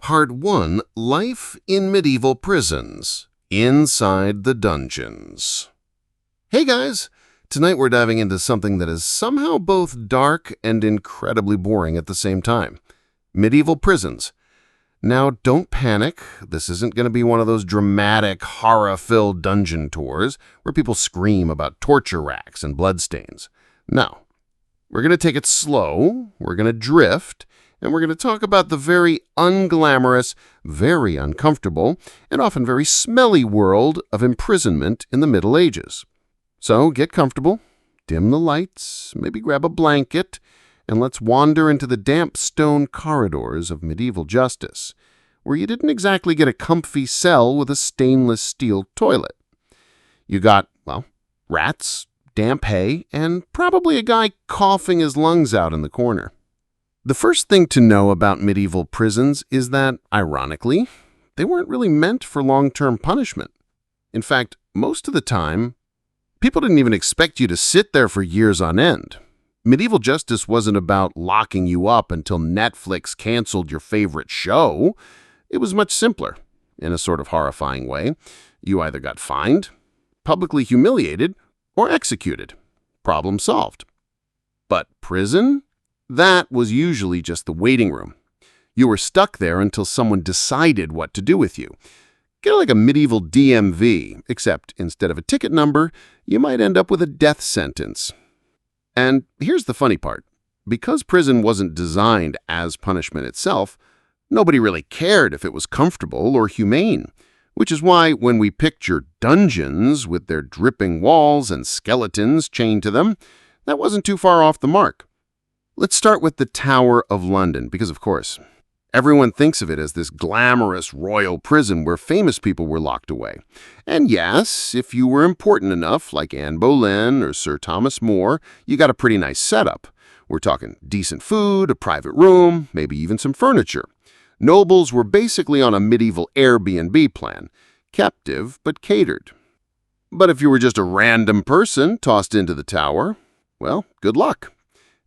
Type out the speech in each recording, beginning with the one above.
Part 1, Life in Medieval Prisons, Inside the Dungeons. Hey guys! Tonight we're diving into something that is somehow both dark and incredibly boring at the same time. Medieval prisons. Now, don't panic. This isn't going to be one of those dramatic, horror-filled dungeon tours where people scream about torture racks and bloodstains. No. We're going to take it slow, we're going to drift, and we're going to talk about the very unglamorous, very uncomfortable, and often very smelly world of imprisonment in the Middle Ages. So get comfortable, dim the lights, maybe grab a blanket, and let's wander into the damp stone corridors of medieval justice, where you didn't exactly get a comfy cell with a stainless steel toilet. You got, well, rats, damp hay, and probably a guy coughing his lungs out in the corner. The first thing to know about medieval prisons is that, ironically, they weren't really meant for long-term punishment. In fact, most of the time, people didn't even expect you to sit there for years on end. Medieval justice wasn't about locking you up until Netflix canceled your favorite show. It was much simpler, in a sort of horrifying way. You either got fined, publicly humiliated, or executed. Problem solved. But prison? That was usually just the waiting room. You were stuck there until someone decided what to do with you. Kind of like a medieval DMV, except instead of a ticket number, you might end up with a death sentence. And here's the funny part. Because prison wasn't designed as punishment itself, nobody really cared if it was comfortable or humane, which is why when we picture dungeons with their dripping walls and skeletons chained to them, that wasn't too far off the mark. Let's start with the Tower of London, because of course, everyone thinks of it as this glamorous royal prison where famous people were locked away. And yes, if you were important enough, like Anne Boleyn or Sir Thomas More, you got a pretty nice setup. We're talking decent food, a private room, maybe even some furniture. Nobles were basically on a medieval Airbnb plan, captive but catered. But if you were just a random person tossed into the tower, well, good luck.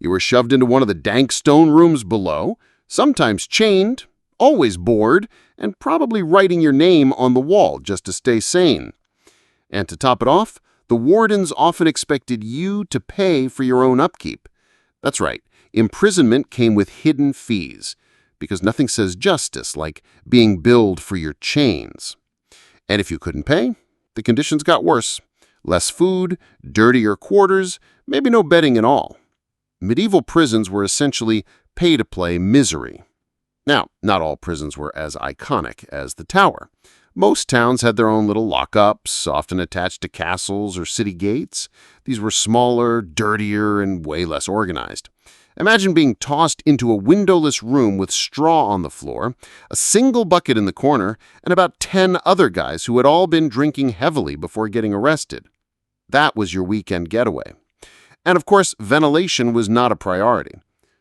You were shoved into one of the dank stone rooms below, sometimes chained, always bored, and probably writing your name on the wall just to stay sane. And to top it off, the wardens often expected you to pay for your own upkeep. That's right, imprisonment came with hidden fees, because nothing says justice like being billed for your chains. And if you couldn't pay, the conditions got worse. Less food, dirtier quarters, maybe no bedding at all. Medieval prisons were essentially pay-to-play misery. Now, not all prisons were as iconic as the Tower. Most towns had their own little lockups, often attached to castles or city gates. These were smaller, dirtier, and way less organized. Imagine being tossed into a windowless room with straw on the floor, a single bucket in the corner, and about 10 other guys who had all been drinking heavily before getting arrested. That was your weekend getaway. And of course, ventilation was not a priority.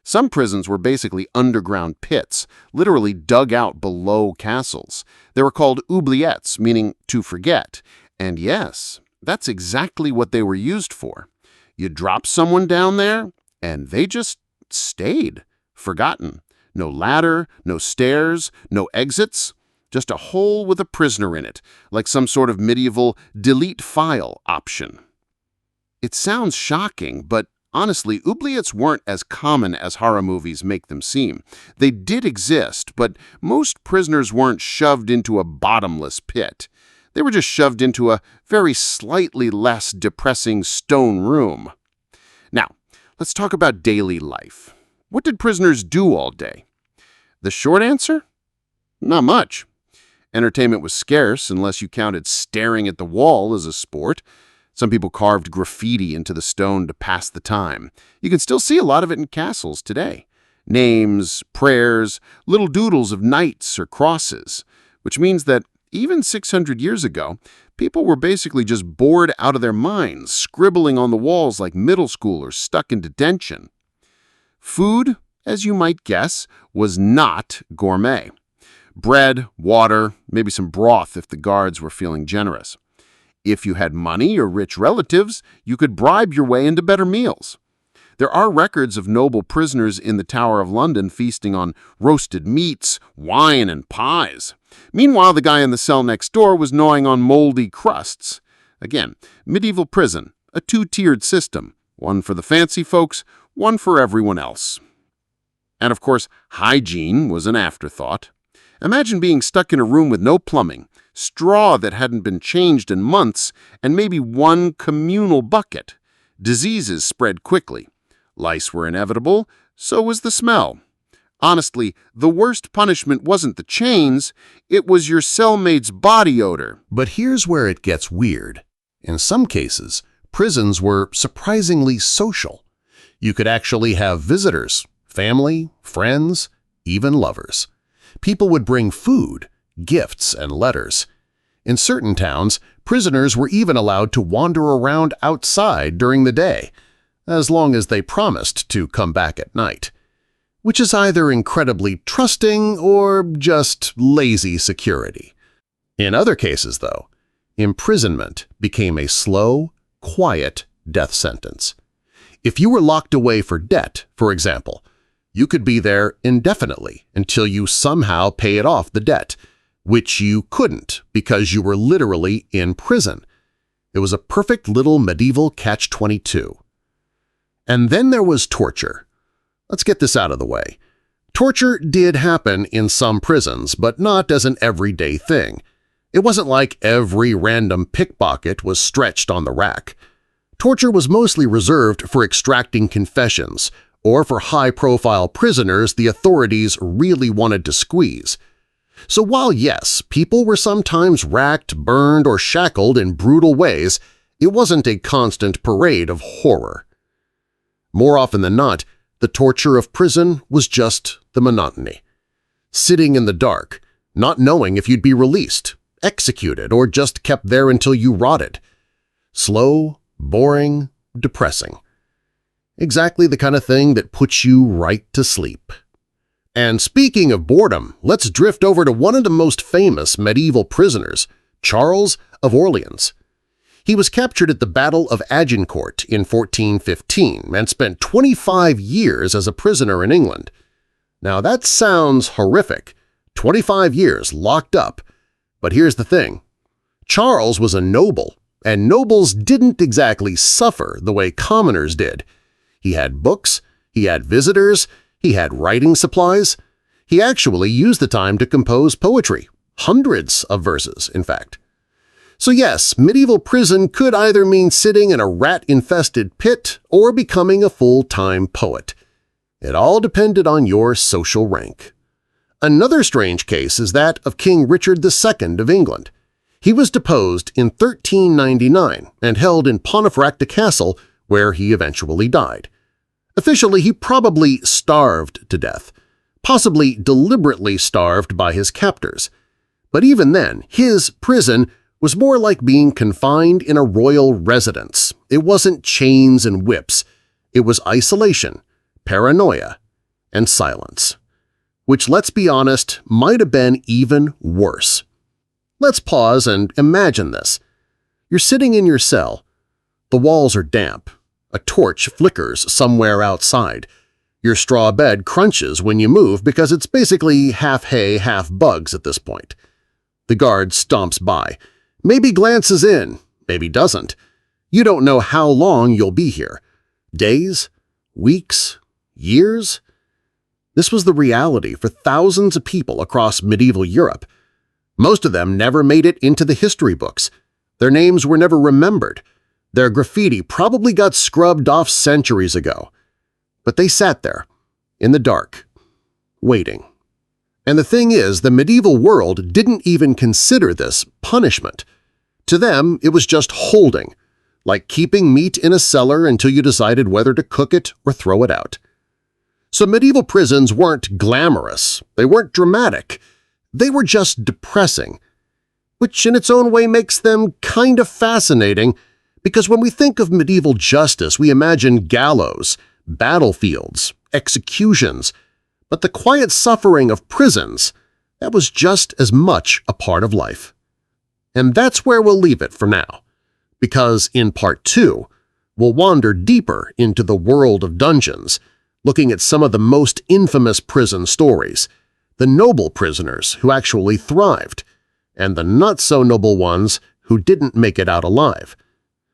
Some prisons were basically underground pits, literally dug out below castles. They were called oubliettes, meaning to forget. And yes, that's exactly what they were used for. You drop someone down there, and they just stayed, forgotten. No ladder, no stairs, no exits, just a hole with a prisoner in it, like some sort of medieval delete file option. It sounds shocking, but honestly, oubliettes weren't as common as horror movies make them seem. They did exist, but most prisoners weren't shoved into a bottomless pit. They were just shoved into a very slightly less depressing stone room. Now, let's talk about daily life. What did prisoners do all day? The short answer? Not much. Entertainment was scarce unless you counted staring at the wall as a sport. Some people carved graffiti into the stone to pass the time. You can still see a lot of it in castles today. Names, prayers, little doodles of knights or crosses, which means that even 600 years ago, people were basically just bored out of their minds, scribbling on the walls like middle schoolers stuck in detention. Food, as you might guess, was not gourmet. Bread, water, maybe some broth if the guards were feeling generous. If you had money or rich relatives, you could bribe your way into better meals. There are records of noble prisoners in the Tower of London feasting on roasted meats, wine, and pies. Meanwhile, the guy in the cell next door was gnawing on moldy crusts. Again, medieval prison, a two-tiered system, one for the fancy folks, one for everyone else. And of course, hygiene was an afterthought. Imagine being stuck in a room with no plumbing, straw that hadn't been changed in months, and maybe one communal bucket. Diseases spread quickly. Lice were inevitable, so was the smell. Honestly, the worst punishment wasn't the chains, it was your cellmate's body odor. But here's where it gets weird. In some cases, prisons were surprisingly social. You could actually have visitors, family, friends, even lovers. People would bring food, gifts, and letters. In certain towns, prisoners were even allowed to wander around outside during the day, as long as they promised to come back at night, which is either incredibly trusting or just lazy security. In other cases, though, imprisonment became a slow, quiet death sentence. If you were locked away for debt, for example, you could be there indefinitely until you somehow paid off the debt, which you couldn't because you were literally in prison. It was a perfect little medieval catch-22. And then there was torture. Let's get this out of the way. Torture did happen in some prisons, but not as an everyday thing. It wasn't like every random pickpocket was stretched on the rack. Torture was mostly reserved for extracting confessions or for high-profile prisoners the authorities really wanted to squeeze. So while yes, people were sometimes racked, burned, or shackled in brutal ways, it wasn't a constant parade of horror. More often than not, the torture of prison was just the monotony. Sitting in the dark, not knowing if you'd be released, executed, or just kept there until you rotted. Slow, boring, depressing. Exactly the kind of thing that puts you right to sleep. And speaking of boredom, let's drift over to one of the most famous medieval prisoners, Charles of Orleans. He was captured at the Battle of Agincourt in 1415 and spent 25 years as a prisoner in England. Now that sounds horrific, 25 years locked up. But here's the thing. Charles was a noble, and nobles didn't exactly suffer the way commoners did. He had books, he had visitors, he had writing supplies. He actually used the time to compose poetry, hundreds of verses, in fact. So yes, medieval prison could either mean sitting in a rat-infested pit or becoming a full-time poet. It all depended on your social rank. Another strange case is that of King Richard II of England. He was deposed in 1399 and held in Pontefract Castle, where he eventually died. Officially, he probably starved to death, possibly deliberately starved by his captors. But even then, his prison was more like being confined in a royal residence. It wasn't chains and whips. It was isolation, paranoia, and silence. Which, let's be honest, might have been even worse. Let's pause and imagine this. You're sitting in your cell. The walls are damp. A torch flickers somewhere outside. Your straw bed crunches when you move because it's basically half hay, half bugs at this point. The guard stomps by. Maybe glances in, maybe doesn't. You don't know how long you'll be here. Days? Weeks? Years? This was the reality for thousands of people across medieval Europe. Most of them never made it into the history books. Their names were never remembered. Their graffiti probably got scrubbed off centuries ago. But they sat there, in the dark, waiting. And the thing is, the medieval world didn't even consider this punishment. To them, it was just holding, like keeping meat in a cellar until you decided whether to cook it or throw it out. So medieval prisons weren't glamorous, they weren't dramatic, they were just depressing, which in its own way makes them kind of fascinating because when we think of medieval justice, we imagine gallows, battlefields, executions, but the quiet suffering of prisons, that was just as much a part of life. And that's where we'll leave it for now, because in Part 2, we'll wander deeper into the world of dungeons, looking at some of the most infamous prison stories, the noble prisoners who actually thrived, and the not-so-noble ones who didn't make it out alive.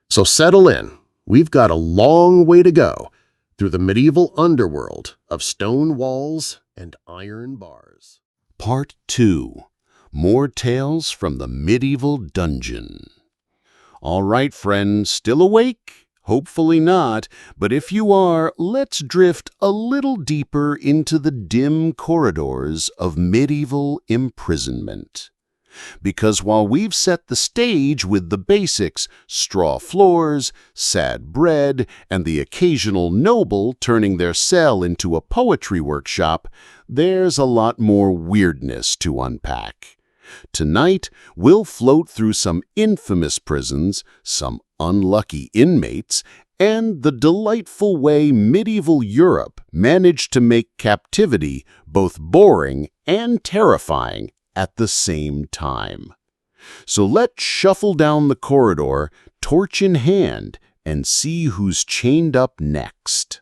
So settle in, we've got a long way to go through the medieval underworld of stone walls and iron bars. Part 2. More Tales from the Medieval Dungeon. All right, friends, still awake? Hopefully not, but if you are, let's drift a little deeper into the dim corridors of medieval imprisonment. Because while we've set the stage with the basics, straw floors, sad bread, and the occasional noble turning their cell into a poetry workshop, there's a lot more weirdness to unpack. Tonight, we'll float through some infamous prisons, some unlucky inmates, and the delightful way medieval Europe managed to make captivity both boring and terrifying at the same time. So let's shuffle down the corridor, torch in hand, and see who's chained up next.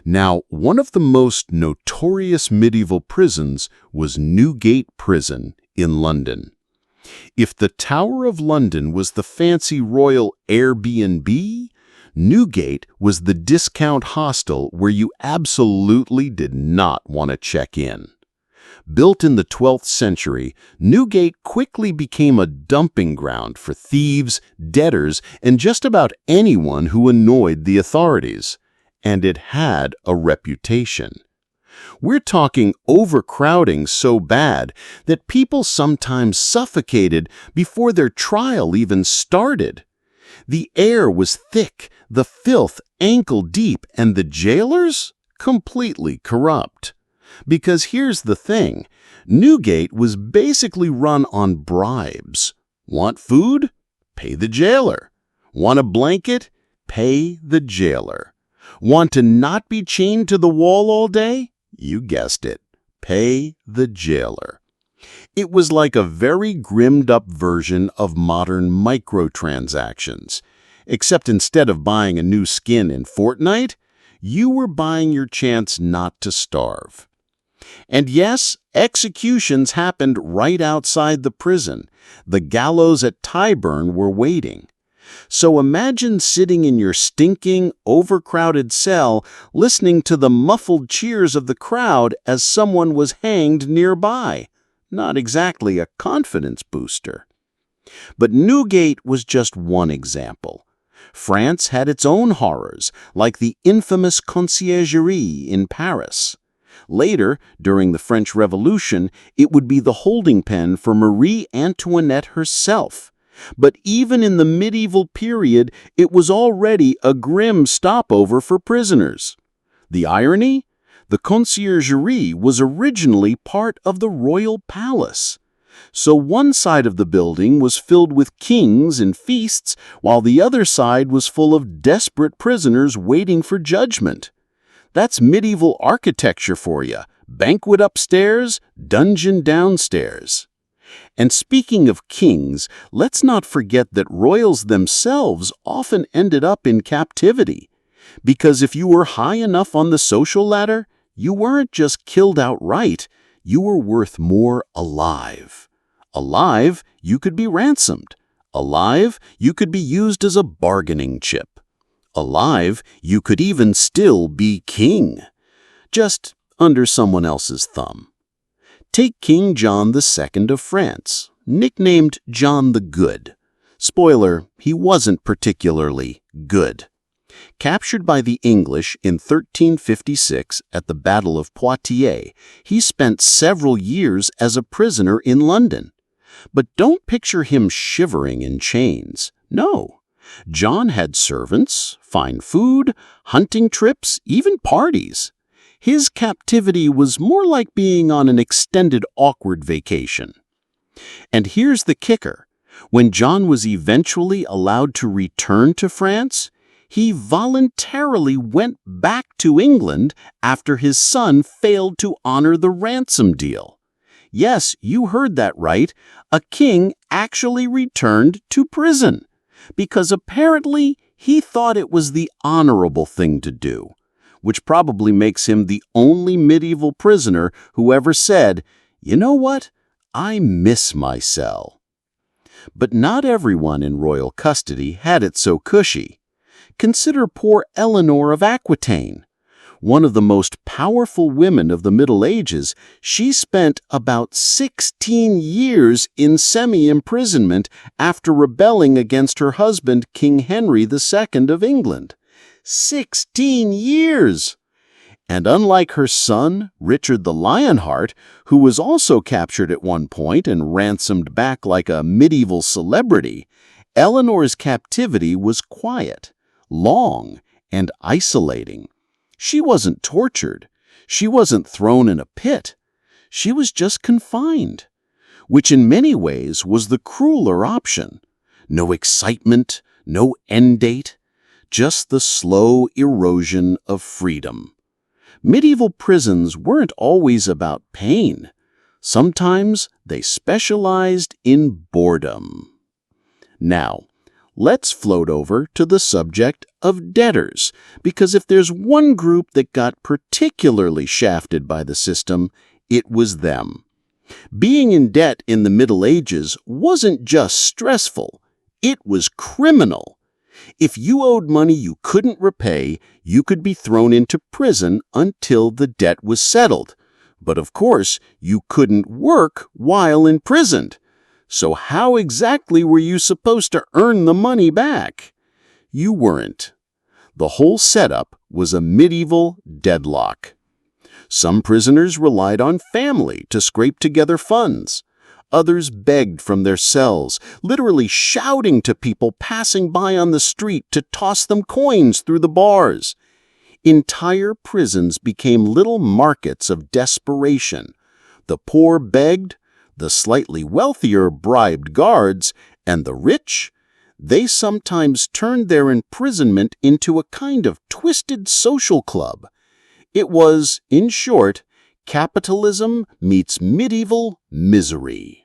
Now, one of the most notorious medieval prisons was Newgate Prison in London. If the Tower of London was the fancy royal Airbnb, Newgate was the discount hostel where you absolutely did not want to check in. Built in the 12th century, Newgate quickly became a dumping ground for thieves, debtors, and just about anyone who annoyed the authorities. And it had a reputation. We're talking overcrowding so bad that people sometimes suffocated before their trial even started. The air was thick, the filth ankle-deep, and the jailers completely corrupt. Because here's the thing, Newgate was basically run on bribes. Want food? Pay the jailer. Want a blanket? Pay the jailer. Want to not be chained to the wall all day? You guessed it. Pay the jailer. It was like a very grimmed-up version of modern microtransactions. Except instead of buying a new skin in Fortnite, you were buying your chance not to starve. And yes, executions happened right outside the prison. The gallows at Tyburn were waiting. So imagine sitting in your stinking, overcrowded cell, listening to the muffled cheers of the crowd as someone was hanged nearby. Not exactly a confidence booster. But Newgate was just one example. France had its own horrors, like the infamous conciergerie in Paris. Later, during the French Revolution, it would be the holding pen for Marie Antoinette herself. But even in the medieval period, it was already a grim stopover for prisoners. The irony? The conciergerie was originally part of the royal palace. So one side of the building was filled with kings and feasts, while the other side was full of desperate prisoners waiting for judgment. That's medieval architecture for you. Banquet upstairs, dungeon downstairs. And speaking of kings, let's not forget that royals themselves often ended up in captivity. Because if you were high enough on the social ladder, you weren't just killed outright, you were worth more alive. Alive, you could be ransomed. Alive, you could be used as a bargaining chip. Alive, you could even still be king, just under someone else's thumb. Take King John II of France, nicknamed John the Good. Spoiler, he wasn't particularly good. Captured by the English in 1356 at the Battle of Poitiers, he spent several years as a prisoner in London. But don't picture him shivering in chains. No. John had servants, fine food, hunting trips, even parties. His captivity was more like being on an extended awkward vacation. And here's the kicker. When John was eventually allowed to return to France, he voluntarily went back to England after his son failed to honor the ransom deal. Yes, you heard that right. A king actually returned to prison. Because apparently He thought it was the honorable thing to do, which probably makes him the only medieval prisoner who ever said, "You know what? I miss my cell." But not everyone in royal custody had it so cushy. Consider poor Eleanor of Aquitaine. One of the most powerful women of the Middle Ages, she spent about 16 years in semi-imprisonment after rebelling against her husband, King Henry II of England. 16 years! And unlike her son, Richard the Lionheart, who was also captured at one point and ransomed back like a medieval celebrity, Eleanor's captivity was quiet, long, and isolating. She wasn't tortured. She wasn't thrown in a pit. She was just confined, which in many ways was the crueler option. No excitement, no end date, just the slow erosion of freedom. Medieval prisons weren't always about pain. Sometimes they specialized in boredom. Now, let's float over to the subject of debtors, because if there's one group that got particularly shafted by the system, it was them. Being in debt in the Middle Ages wasn't just stressful, it was criminal. If you owed money you couldn't repay, you could be thrown into prison until the debt was settled. But of course, you couldn't work while imprisoned. So how exactly were you supposed to earn the money back? You weren't. The whole setup was a medieval deadlock. Some prisoners relied on family to scrape together funds. Others begged from their cells, literally shouting to people passing by on the street to toss them coins through the bars. Entire prisons became little markets of desperation. The poor begged, the slightly wealthier bribed guards, and the rich, they sometimes turned their imprisonment into a kind of twisted social club. It was, in short, capitalism meets medieval misery.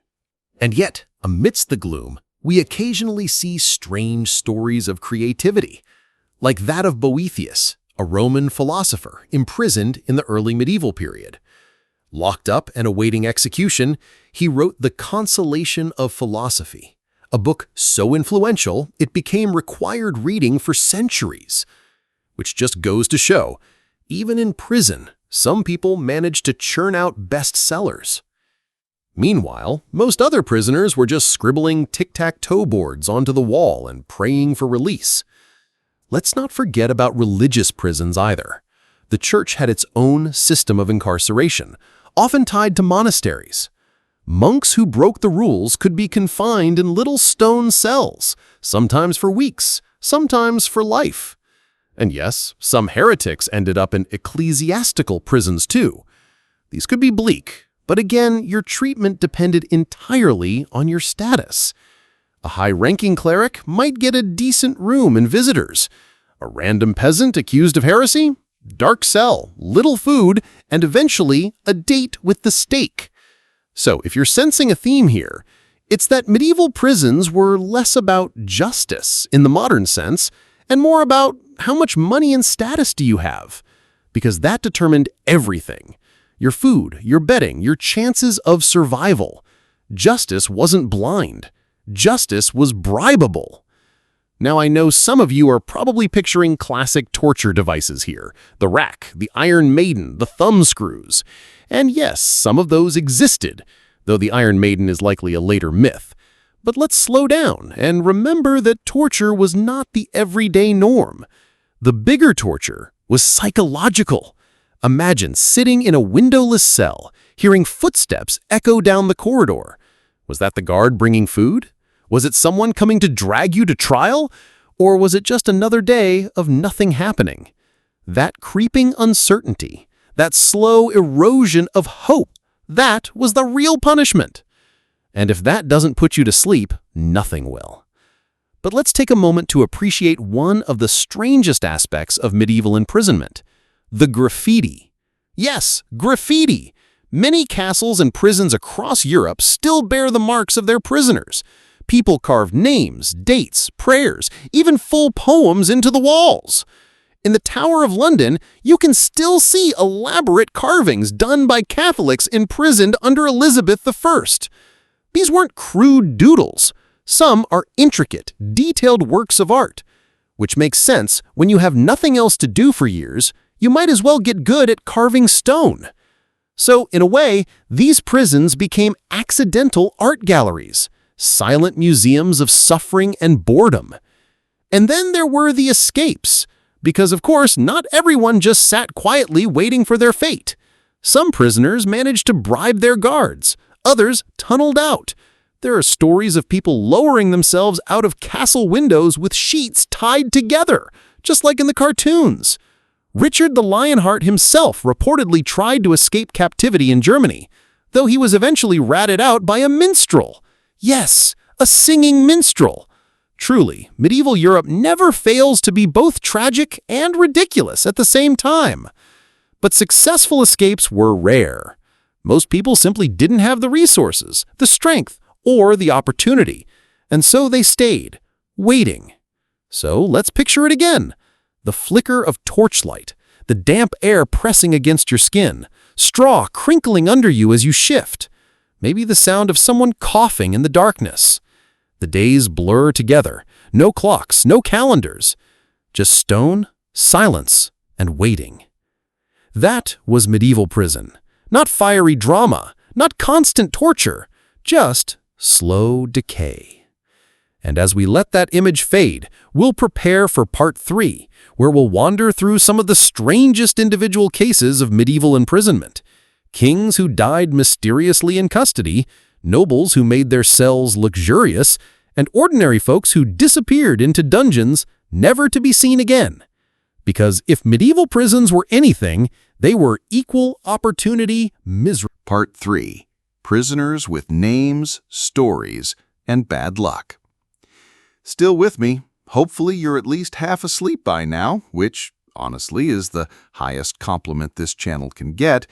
And yet, amidst the gloom, we occasionally see strange stories of creativity, like that of Boethius, a Roman philosopher imprisoned in the early medieval period. Locked up and awaiting execution, he wrote The Consolation of Philosophy, a book so influential it became required reading for centuries. Which just goes to show, even in prison, some people manage to churn out bestsellers. Meanwhile, most other prisoners were just scribbling tic-tac-toe boards onto the wall and praying for release. Let's not forget about religious prisons either. The church had its own system of incarceration, often tied to monasteries. Monks who broke the rules could be confined in little stone cells, sometimes for weeks, sometimes for life. And yes, some heretics ended up in ecclesiastical prisons too. These could be bleak, but again, your treatment depended entirely on your status. A high-ranking cleric might get a decent room and visitors. A random peasant accused of heresy? Dark cell, little food, and eventually a date with the stake. So if you're sensing a theme here, it's that medieval prisons were less about justice in the modern sense and more about how much money and status do you have, because that determined everything. Your food, your bedding, your chances of survival. Justice wasn't blind. Justice was bribable. Now I know some of you are probably picturing classic torture devices here. The rack, the Iron Maiden, the thumb screws. And yes, some of those existed, though the Iron Maiden is likely a later myth. But let's slow down and remember that torture was not the everyday norm. The bigger torture was psychological. Imagine sitting in a windowless cell, hearing footsteps echo down the corridor. Was that the guard bringing food? Was it someone coming to drag you to trial? Or was it just another day of nothing happening? That creeping uncertainty, that slow erosion of hope, that was the real punishment. And if that doesn't put you to sleep, nothing will. But let's take a moment to appreciate one of the strangest aspects of medieval imprisonment: the graffiti. Yes, graffiti! Many castles and prisons across Europe still bear the marks of their prisoners. People carved names, dates, prayers, even full poems into the walls. In the Tower of London, you can still see elaborate carvings done by Catholics imprisoned under Elizabeth I. These weren't crude doodles. Some are intricate, detailed works of art, which makes sense when you have nothing else to do for years. You might as well get good at carving stone. So, in a way, these prisons became accidental art galleries, silent museums of suffering and boredom. And then there were the escapes, because of course not everyone just sat quietly waiting for their fate. Some prisoners managed to bribe their guards, others tunneled out. There are stories of people lowering themselves out of castle windows with sheets tied together, just like in the cartoons. Richard the Lionheart himself reportedly tried to escape captivity in Germany, though he was eventually ratted out by a minstrel. Yes, a singing minstrel. Truly, medieval Europe never fails to be both tragic and ridiculous at the same time. But successful escapes were rare. Most people simply didn't have the resources, the strength, or the opportunity, and so they stayed, waiting. So let's picture it again. The flicker of torchlight, the damp air pressing against your skin, straw crinkling under you as you shift, maybe the sound of someone coughing in the darkness. The days blur together, no clocks, no calendars, just stone, silence, and waiting. That was medieval prison. Not fiery drama, not constant torture, just slow decay. And as we let that image fade, we'll prepare for part 3, where we'll wander through some of the strangest individual cases of medieval imprisonment. Kings who died mysteriously in custody, nobles who made their cells luxurious, and ordinary folks who disappeared into dungeons never to be seen again. Because if medieval prisons were anything, they were equal opportunity misery. Part 3. Prisoners with Names, Stories, and Bad Luck. Still with me? Hopefully you're at least half asleep by now, which, honestly, is the highest compliment this channel can get.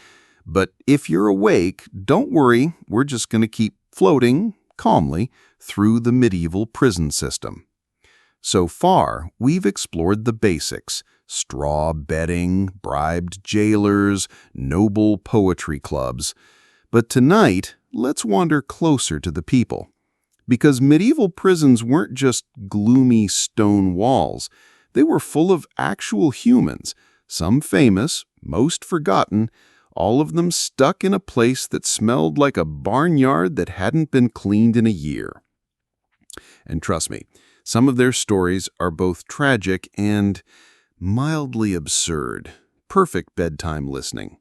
But if you're awake, don't worry, we're just going to keep floating calmly through the medieval prison system. So far, we've explored the basics: straw bedding, bribed jailers, noble poetry clubs. But tonight, let's wander closer to the people. Because medieval prisons weren't just gloomy stone walls. They were full of actual humans, some famous, most forgotten, all of them stuck in a place that smelled like a barnyard that hadn't been cleaned in a year. And trust me, some of their stories are both tragic and mildly absurd. Perfect bedtime listening.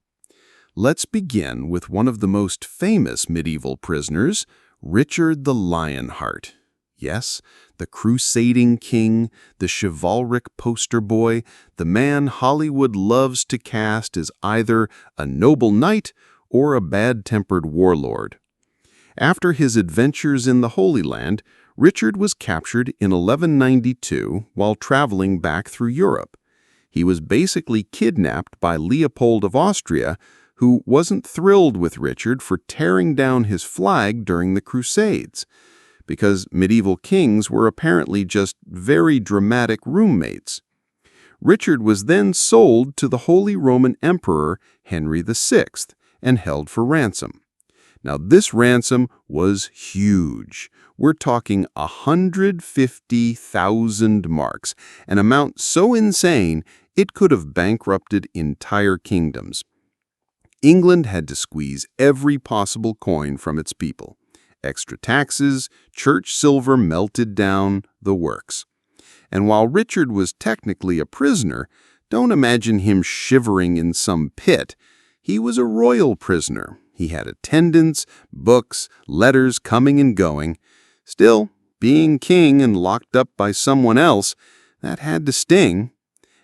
Let's begin with one of the most famous medieval prisoners, Richard the Lionheart. Yes, the crusading king, the chivalric poster boy, the man Hollywood loves to cast as either a noble knight or a bad-tempered warlord. After his adventures in the Holy Land, Richard was captured in 1192 while traveling back through Europe. He was basically kidnapped by Leopold of Austria, who wasn't thrilled with Richard for tearing down his flag during the Crusades, because medieval kings were apparently just very dramatic roommates. Richard was then sold to the Holy Roman Emperor Henry VI and held for ransom. Now, this ransom was huge. We're talking 150,000 marks, an amount so insane it could have bankrupted entire kingdoms. England had to squeeze every possible coin from its people. Extra taxes, church silver melted down, the works. And while Richard was technically a prisoner, don't imagine him shivering in some pit. He was a royal prisoner. He had attendants, books, letters coming and going. Still, being king and locked up by someone else, that had to sting.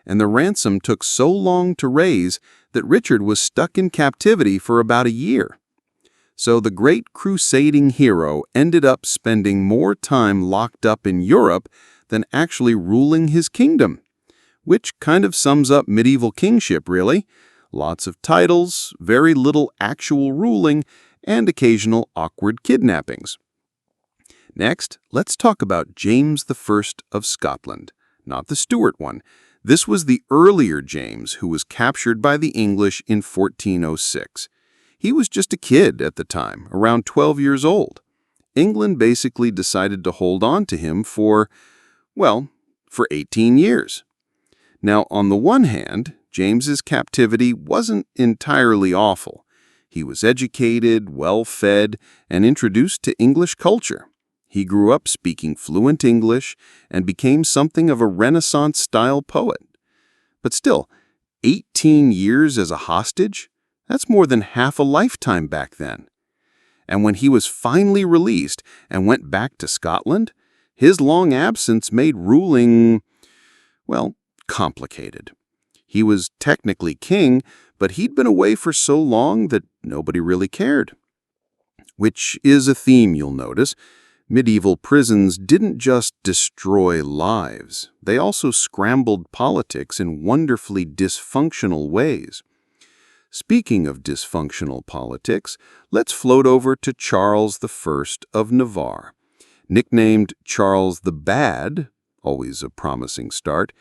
And the ransom took so long to raise that Richard was stuck in captivity for about a year. So the great crusading hero ended up spending more time locked up in Europe than actually ruling his kingdom, which kind of sums up medieval kingship, really. Lots of titles, very little actual ruling, and occasional awkward kidnappings. Next, let's talk about James I of Scotland, not the Stuart one. This was the earlier James who was captured by the English in 1406. He was just a kid at the time, around 12 years old. England basically decided to hold on to him for 18 years. Now, on the one hand, James's captivity wasn't entirely awful. He was educated, well-fed, and introduced to English culture. He grew up speaking fluent English and became something of a Renaissance-style poet. But still, 18 years as a hostage? That's more than half a lifetime back then. And when he was finally released and went back to Scotland, his long absence made ruling, complicated. He was technically king, but he'd been away for so long that nobody really cared. Which is a theme you'll notice. Medieval prisons didn't just destroy lives. They also scrambled politics in wonderfully dysfunctional ways. Speaking of dysfunctional politics, let's float over to Charles I of Navarre. Nicknamed Charles the Bad, always a promising start,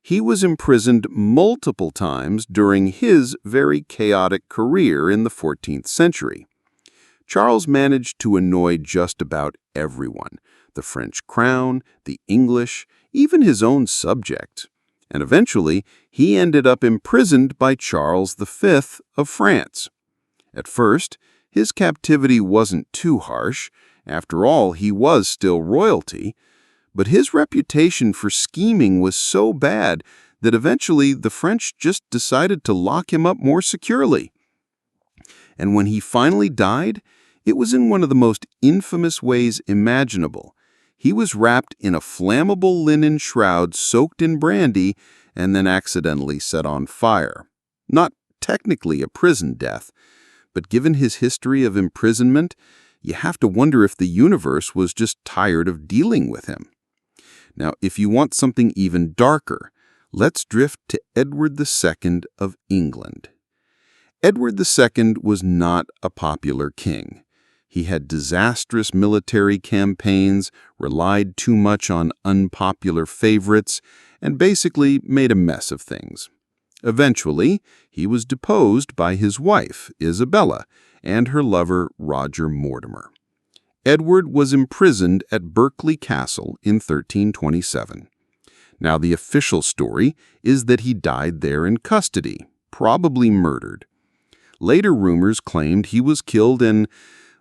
he was imprisoned multiple times during his very chaotic career in the 14th century. Charles managed to annoy just about everyone, the French crown, the English, even his own subject. And eventually, he ended up imprisoned by Charles V of France. At first, his captivity wasn't too harsh. After all, he was still royalty. But his reputation for scheming was so bad that eventually the French just decided to lock him up more securely. And when he finally died, it was in one of the most infamous ways imaginable. He was wrapped in a flammable linen shroud soaked in brandy and then accidentally set on fire. Not technically a prison death, but given his history of imprisonment, you have to wonder if the universe was just tired of dealing with him. Now, if you want something even darker, let's drift to Edward II of England. Edward II was not a popular king. He had disastrous military campaigns, relied too much on unpopular favorites, and basically made a mess of things. Eventually, he was deposed by his wife, Isabella, and her lover, Roger Mortimer. Edward was imprisoned at Berkeley Castle in 1327. Now, the official story is that he died there in custody, probably murdered. Later rumors claimed he was killed in,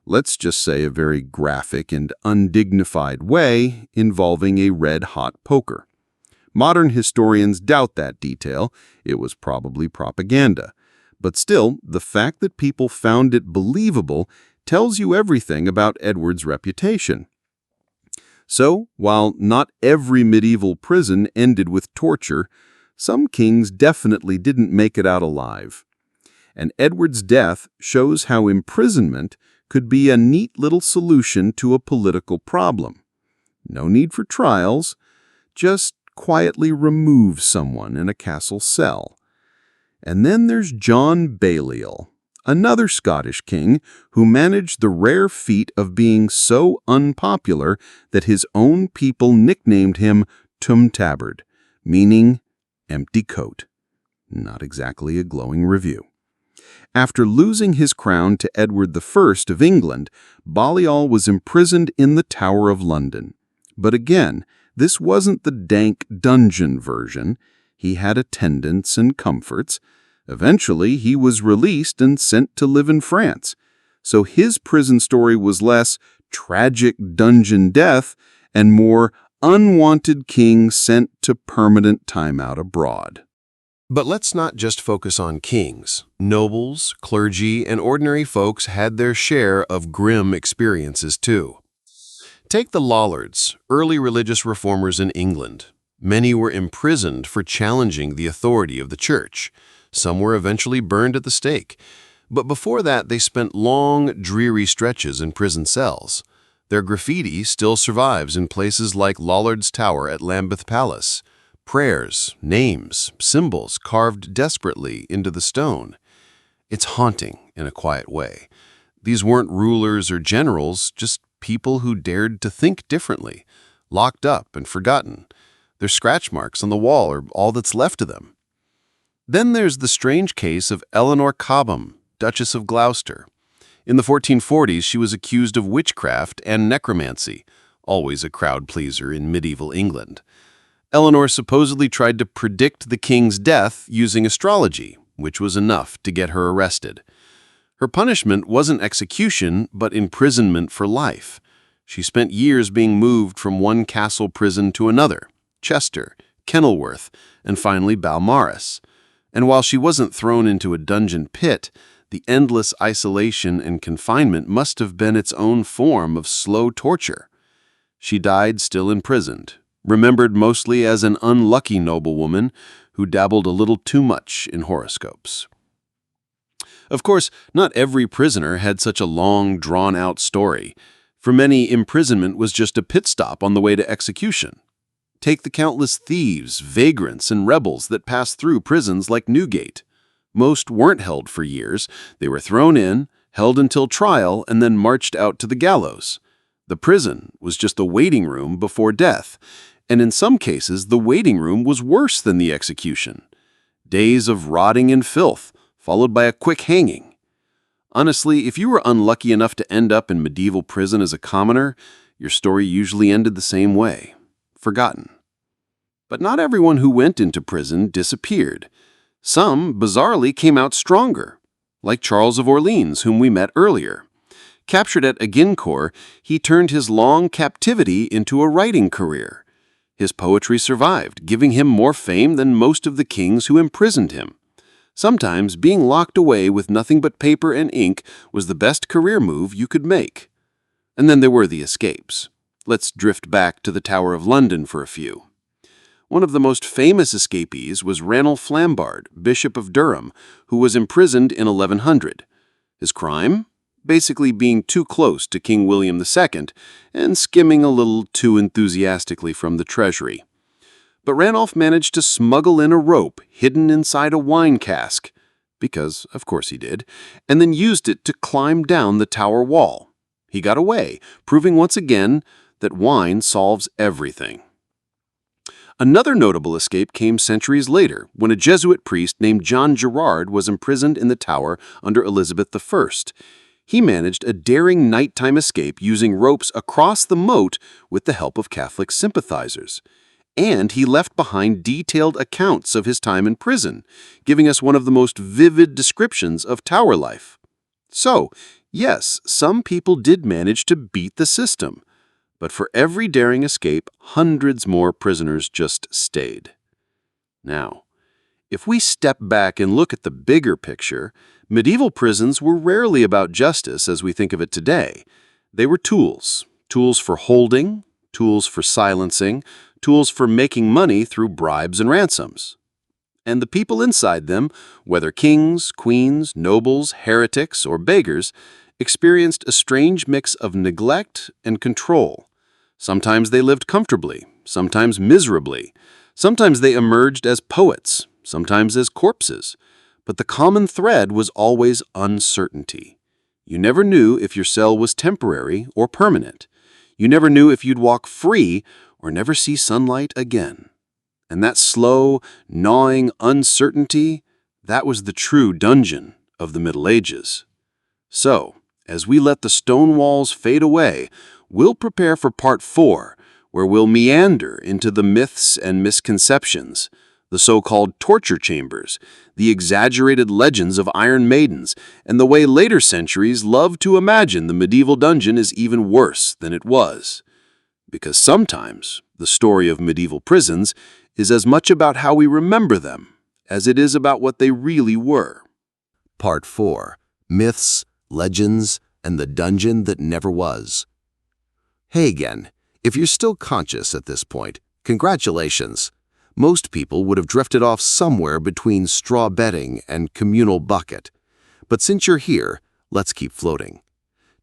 let's just say, a very graphic and undignified way involving a red-hot poker. Modern historians doubt that detail. It was probably propaganda. But still, the fact that people found it believable tells you everything about Edward's reputation. So, while not every medieval prison ended with torture, some kings definitely didn't make it out alive. And Edward's death shows how imprisonment could be a neat little solution to a political problem. No need for trials, just quietly remove someone in a castle cell. And then there's John Balliol, another Scottish king who managed the rare feat of being so unpopular that his own people nicknamed him Tum Tabard, meaning empty coat. Not exactly a glowing review. After losing his crown to Edward I of England, Balliol was imprisoned in the Tower of London. But again, this wasn't the dank dungeon version. He had attendants and comforts. Eventually, he was released and sent to live in France. So his prison story was less tragic dungeon death and more unwanted king sent to permanent timeout abroad. But let's not just focus on kings. Nobles, clergy, and ordinary folks had their share of grim experiences too. Take the Lollards, early religious reformers in England. Many were imprisoned for challenging the authority of the church. Some were eventually burned at the stake. But before that, they spent long, dreary stretches in prison cells. Their graffiti still survives in places like Lollard's Tower at Lambeth Palace. Prayers, names, symbols carved desperately into the stone. It's haunting in a quiet way. These weren't rulers or generals, just people who dared to think differently, locked up and forgotten. Their scratch marks on the wall are all that's left of them. Then there's the strange case of Eleanor Cobham, Duchess of Gloucester. In the 1440s, she was accused of witchcraft and necromancy, always a crowd pleaser in medieval England. Eleanor supposedly tried to predict the king's death using astrology, which was enough to get her arrested. Her punishment wasn't execution, but imprisonment for life. She spent years being moved from one castle prison to another, Chester, Kenilworth, and finally Balmoral. And while she wasn't thrown into a dungeon pit, the endless isolation and confinement must have been its own form of slow torture. She died still imprisoned, remembered mostly as an unlucky noblewoman who dabbled a little too much in horoscopes. Of course, not every prisoner had such a long, drawn-out story. For many, imprisonment was just a pit stop on the way to execution. Take the countless thieves, vagrants, and rebels that passed through prisons like Newgate. Most weren't held for years. They were thrown in, held until trial, and then marched out to the gallows. The prison was just a waiting room before death, and in some cases, the waiting room was worse than the execution. Days of rotting in filth, followed by a quick hanging. Honestly, if you were unlucky enough to end up in medieval prison as a commoner, your story usually ended the same way. Forgotten. But not everyone who went into prison disappeared. Some, bizarrely, came out stronger, like Charles of Orleans, whom we met earlier. Captured at Agincourt, he turned his long captivity into a writing career. His poetry survived, giving him more fame than most of the kings who imprisoned him. Sometimes being locked away with nothing but paper and ink was the best career move you could make. And then there were the escapes. Let's drift back to the Tower of London for a few. One of the most famous escapees was Ranulph Flambard, Bishop of Durham, who was imprisoned in 1100. His crime? Basically being too close to King William II and skimming a little too enthusiastically from the treasury. But Ranulph managed to smuggle in a rope hidden inside a wine cask, because of course he did, and then used it to climb down the tower wall. He got away, proving once again that wine solves everything. Another notable escape came centuries later, when a Jesuit priest named John Gerard was imprisoned in the Tower under Elizabeth I. He managed a daring nighttime escape using ropes across the moat with the help of Catholic sympathizers. And he left behind detailed accounts of his time in prison, giving us one of the most vivid descriptions of Tower life. So, yes, some people did manage to beat the system. But for every daring escape, hundreds more prisoners just stayed. Now, if we step back and look at the bigger picture, medieval prisons were rarely about justice as we think of it today. They were tools. Tools for holding, tools for silencing, tools for making money through bribes and ransoms. And the people inside them, whether kings, queens, nobles, heretics, or beggars, experienced a strange mix of neglect and control. Sometimes they lived comfortably, sometimes miserably. Sometimes they emerged as poets, sometimes as corpses. But the common thread was always uncertainty. You never knew if your cell was temporary or permanent. You never knew if you'd walk free or never see sunlight again. And that slow, gnawing uncertainty, that was the true dungeon of the Middle Ages. So, as we let the stone walls fade away, we'll prepare for Part 4, where we'll meander into the myths and misconceptions, the so-called torture chambers, the exaggerated legends of Iron Maidens, and the way later centuries loved to imagine the medieval dungeon is even worse than it was. Because sometimes the story of medieval prisons is as much about how we remember them as it is about what they really were. Part 4. Myths, Legends, and the Dungeon That Never Was. Hey again, if you're still conscious at this point, congratulations. Most people would have drifted off somewhere between straw bedding and communal bucket. But since you're here, let's keep floating.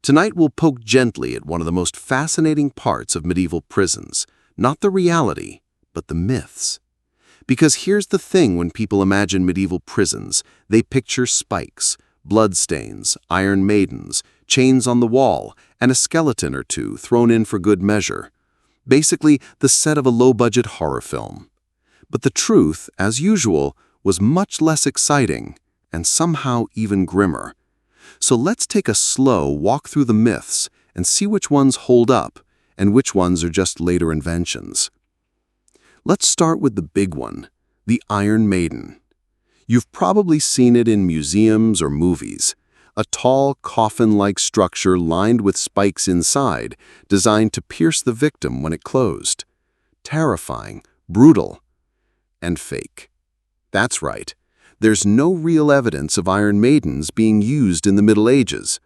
Tonight we'll poke gently at one of the most fascinating parts of medieval prisons, not the reality, but the myths. Because here's the thing: when people imagine medieval prisons, they picture spikes, bloodstains, Iron Maidens, chains on the wall, and a skeleton or two thrown in for good measure. Basically, the set of a low-budget horror film. But the truth, as usual, was much less exciting and somehow even grimmer. So let's take a slow walk through the myths and see which ones hold up and which ones are just later inventions. Let's start with the big one, the Iron Maiden. You've probably seen it in museums or movies. A tall, coffin-like structure lined with spikes inside, designed to pierce the victim when it closed. Terrifying, brutal, and fake. That's right. There's no real evidence of Iron Maidens being used in the Middle Ages.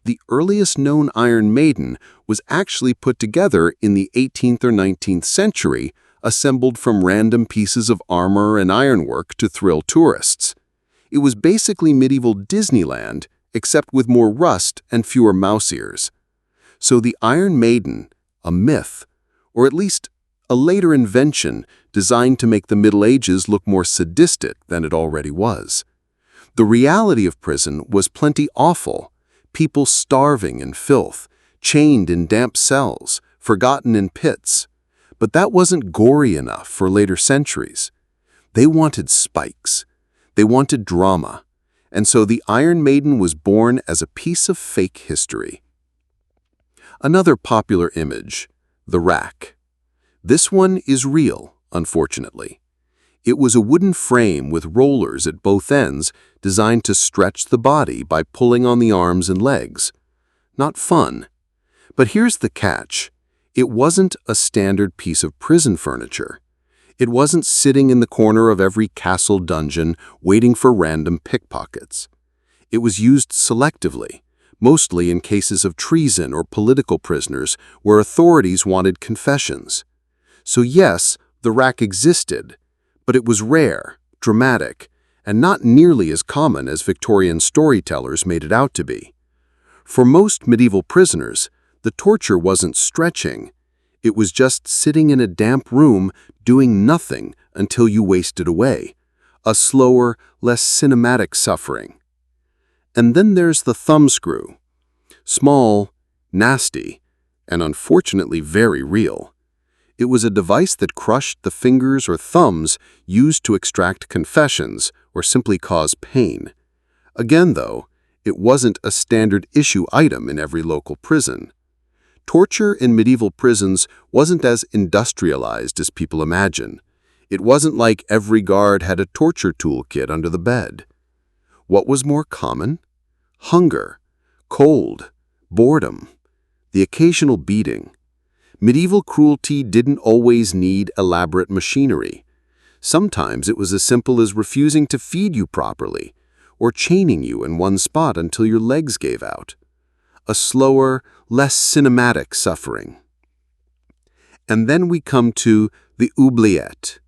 The earliest known Iron Maiden was actually put together in the 18th or 19th century, assembled from random pieces of armor and ironwork to thrill tourists. It was basically medieval Disneyland, except with more rust and fewer mouse ears. So the Iron Maiden, a myth, or at least a later invention designed to make the Middle Ages look more sadistic than it already was. The reality of prison was plenty awful. People starving in filth, chained in damp cells, forgotten in pits. But that wasn't gory enough for later centuries. They wanted spikes. They wanted drama. And so the Iron Maiden was born as a piece of fake history. Another popular image, the rack. This one is real, unfortunately. It was a wooden frame with rollers at both ends designed to stretch the body by pulling on the arms and legs. Not fun. But here's the catch. It wasn't a standard piece of prison furniture. It wasn't sitting in the corner of every castle dungeon waiting for random pickpockets. It was used selectively, mostly in cases of treason or political prisoners where authorities wanted confessions. So yes, the rack existed, but it was rare, dramatic, and not nearly as common as Victorian storytellers made it out to be. For most medieval prisoners, the torture wasn't stretching. It was just sitting in a damp room doing nothing until you wasted away. A slower, less cinematic suffering. And then there's the thumbscrew. Small, nasty, and unfortunately very real. It was a device that crushed the fingers or thumbs used to extract confessions or simply cause pain. Again, though, it wasn't a standard issue item in every local prison. Torture in medieval prisons wasn't as industrialized as people imagine. It wasn't like every guard had a torture toolkit under the bed. What was more common? Hunger, cold, boredom, the occasional beating. Medieval cruelty didn't always need elaborate machinery. Sometimes it was as simple as refusing to feed you properly, or chaining you in one spot until your legs gave out. A slower, less cinematic suffering. And then we come to the oubliettes.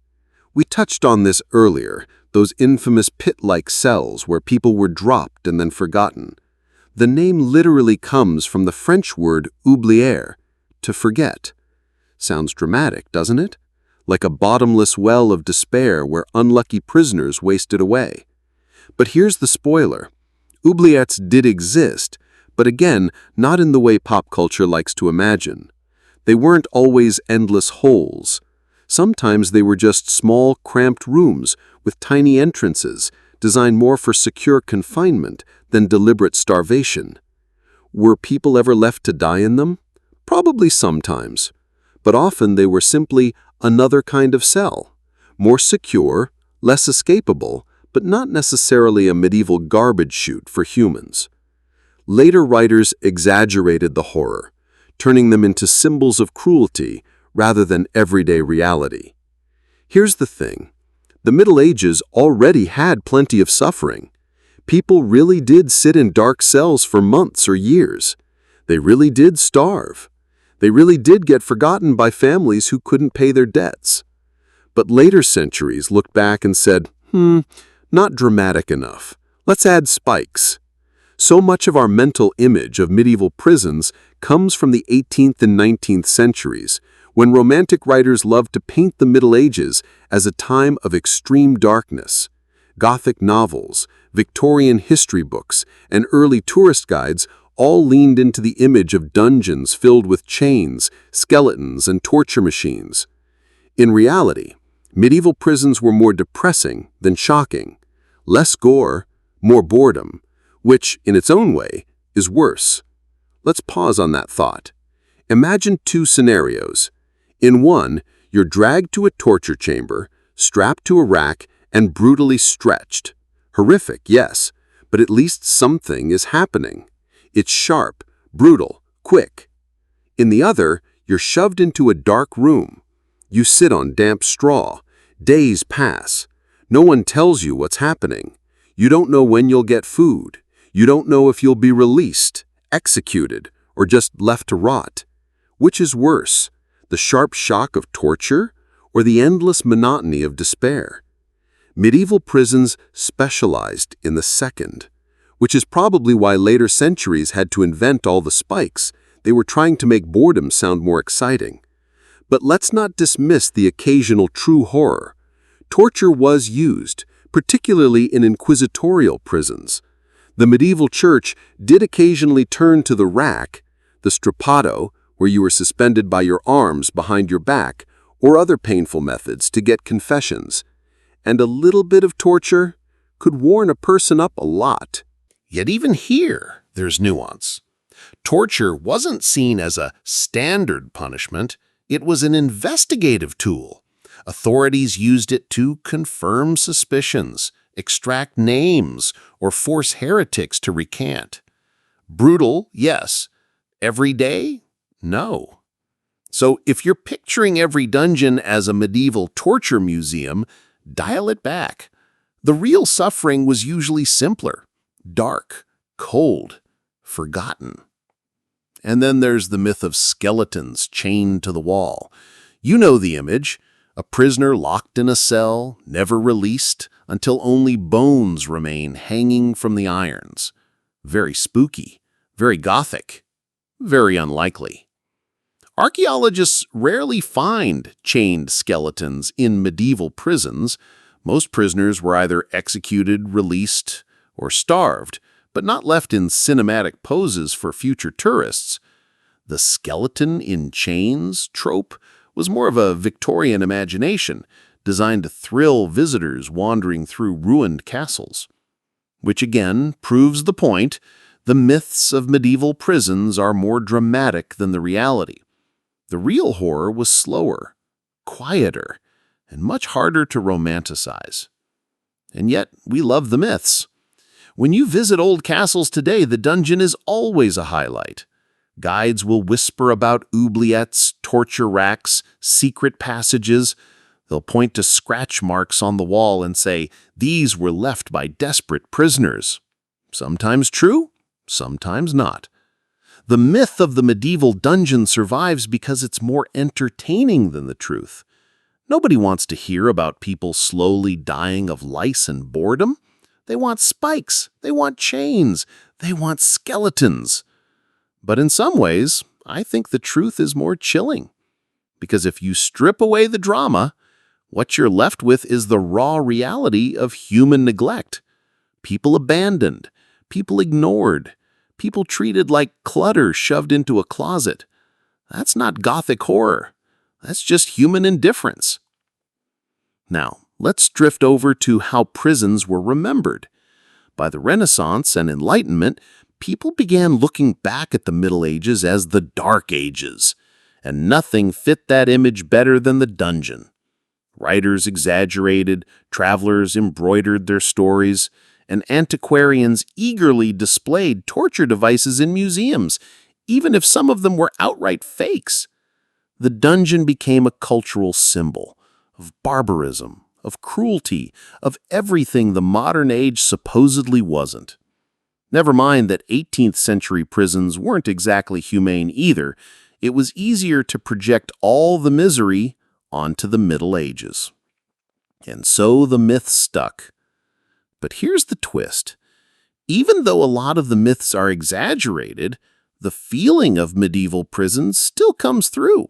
We touched on this earlier, those infamous pit-like cells where people were dropped and then forgotten. The name literally comes from the French word oublier, to forget. Sounds dramatic, doesn't it? Like a bottomless well of despair where unlucky prisoners wasted away. But here's the spoiler. Oubliettes did exist, but again, not in the way pop culture likes to imagine. They weren't always endless holes. Sometimes they were just small, cramped rooms with tiny entrances, designed more for secure confinement than deliberate starvation. Were people ever left to die in them? Probably sometimes. But often they were simply another kind of cell. More secure, less escapable, but not necessarily a medieval garbage chute for humans. Later writers exaggerated the horror, turning them into symbols of cruelty rather than everyday reality. Here's the thing. The Middle Ages already had plenty of suffering. People really did sit in dark cells for months or years. They really did starve. They really did get forgotten by families who couldn't pay their debts. But later centuries looked back and said, not dramatic enough. Let's add spikes. So much of our mental image of medieval prisons comes from the 18th and 19th centuries, when Romantic writers loved to paint the Middle Ages as a time of extreme darkness. Gothic novels, Victorian history books, and early tourist guides all leaned into the image of dungeons filled with chains, skeletons, and torture machines. In reality, medieval prisons were more depressing than shocking. Less gore, more boredom, which, in its own way, is worse. Let's pause on that thought. Imagine two scenarios. In one, you're dragged to a torture chamber, strapped to a rack, and brutally stretched. Horrific, yes, but at least something is happening. It's sharp, brutal, quick. In the other, you're shoved into a dark room. You sit on damp straw. Days pass. No one tells you what's happening. You don't know when you'll get food. You don't know if you'll be released, executed, or just left to rot. Which is worse, the sharp shock of torture or the endless monotony of despair? Medieval prisons specialized in the second, which is probably why later centuries had to invent all the spikes. They were trying to make boredom sound more exciting. But let's not dismiss the occasional true horror. Torture was used, particularly in inquisitorial prisons. The medieval church did occasionally turn to the rack, the strappado, where you were suspended by your arms behind your back, or other painful methods to get confessions. And a little bit of torture could worn a person up a lot. Yet even here, there's nuance. Torture wasn't seen as a standard punishment. It was an investigative tool. Authorities used it to confirm suspicions, extract names, or force heretics to recant. Brutal, yes. Every day? No. So if you're picturing every dungeon as a medieval torture museum, dial it back. The real suffering was usually simpler, dark, cold, forgotten. And then there's the myth of skeletons chained to the wall. You know the image. A prisoner locked in a cell, never released, until only bones remain hanging from the irons. Very spooky, very gothic, very unlikely. Archaeologists rarely find chained skeletons in medieval prisons. Most prisoners were either executed, released, or starved, but not left in cinematic poses for future tourists. The skeleton in chains trope was more of a Victorian imagination, designed to thrill visitors wandering through ruined castles. Which again proves the point: the myths of medieval prisons are more dramatic than the reality. The real horror was slower, quieter, and much harder to romanticize. And yet, we love the myths. When you visit old castles today, the dungeon is always a highlight. Guides will whisper about oubliettes, torture racks, secret passages. They'll point to scratch marks on the wall and say, these were left by desperate prisoners. Sometimes true, sometimes not. The myth of the medieval dungeon survives because it's more entertaining than the truth. Nobody wants to hear about people slowly dying of lice and boredom. They want spikes, they want chains, they want skeletons. But in some ways, I think the truth is more chilling. Because if you strip away the drama, what you're left with is the raw reality of human neglect. People abandoned, people ignored, people treated like clutter shoved into a closet. That's not Gothic horror. That's just human indifference. Now, let's drift over to how prisons were remembered. By the Renaissance and Enlightenment, people began looking back at the Middle Ages as the Dark Ages, and nothing fit that image better than the dungeon. Writers exaggerated, travelers embroidered their stories, and antiquarians eagerly displayed torture devices in museums, even if some of them were outright fakes. The dungeon became a cultural symbol of barbarism, of cruelty, of everything the modern age supposedly wasn't. Never mind that 18th century prisons weren't exactly humane either. It was easier to project all the misery onto the Middle Ages. And so the myth stuck. But here's the twist. Even though a lot of the myths are exaggerated, the feeling of medieval prisons still comes through.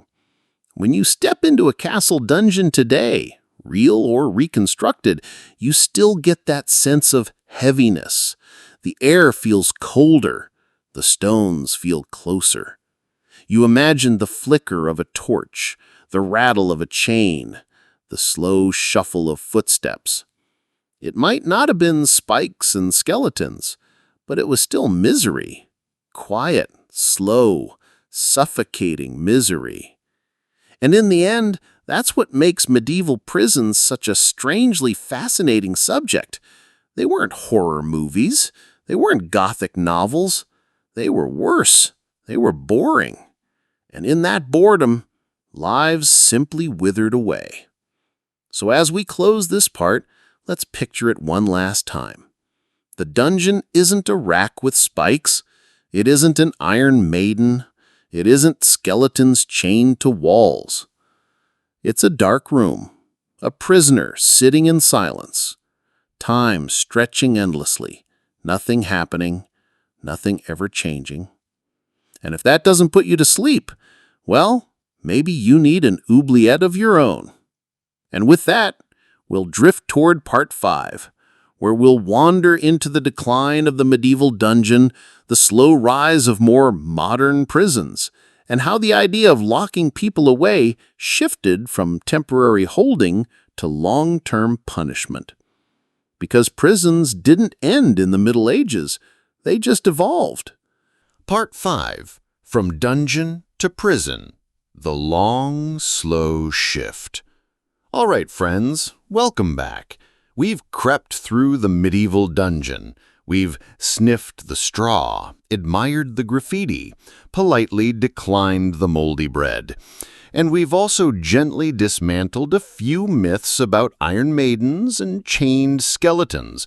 When you step into a castle dungeon today, real or reconstructed, you still get that sense of heaviness. The air feels colder, The stones feel closer. You imagine the flicker of a torch, the rattle of a chain, the slow shuffle of footsteps. It might not have been spikes and skeletons, but it was still misery. Quiet, slow, suffocating misery. And in the end, that's what makes medieval prisons such a strangely fascinating subject. They weren't horror movies. They weren't Gothic novels. They were worse. They were boring. And in that boredom, lives simply withered away. So as we close this part, let's picture it one last time. The dungeon isn't a rack with spikes. It isn't an Iron Maiden. It isn't skeletons chained to walls. It's a dark room, a prisoner sitting in silence, time stretching endlessly, nothing happening, nothing ever changing. And if that doesn't put you to sleep, well, maybe you need an oubliette of your own. And with that, we'll drift toward part 5, where we'll wander into the decline of the medieval dungeon, the slow rise of more modern prisons, and how the idea of locking people away shifted from temporary holding to long-term punishment. Because prisons didn't end in the Middle Ages, they just evolved. Part 5. From Dungeon to Prison. The Long, Slow Shift. All right, friends, welcome back. We've crept through the medieval dungeon. We've sniffed the straw, admired the graffiti, politely declined the moldy bread. And we've also gently dismantled a few myths about Iron Maidens and chained skeletons.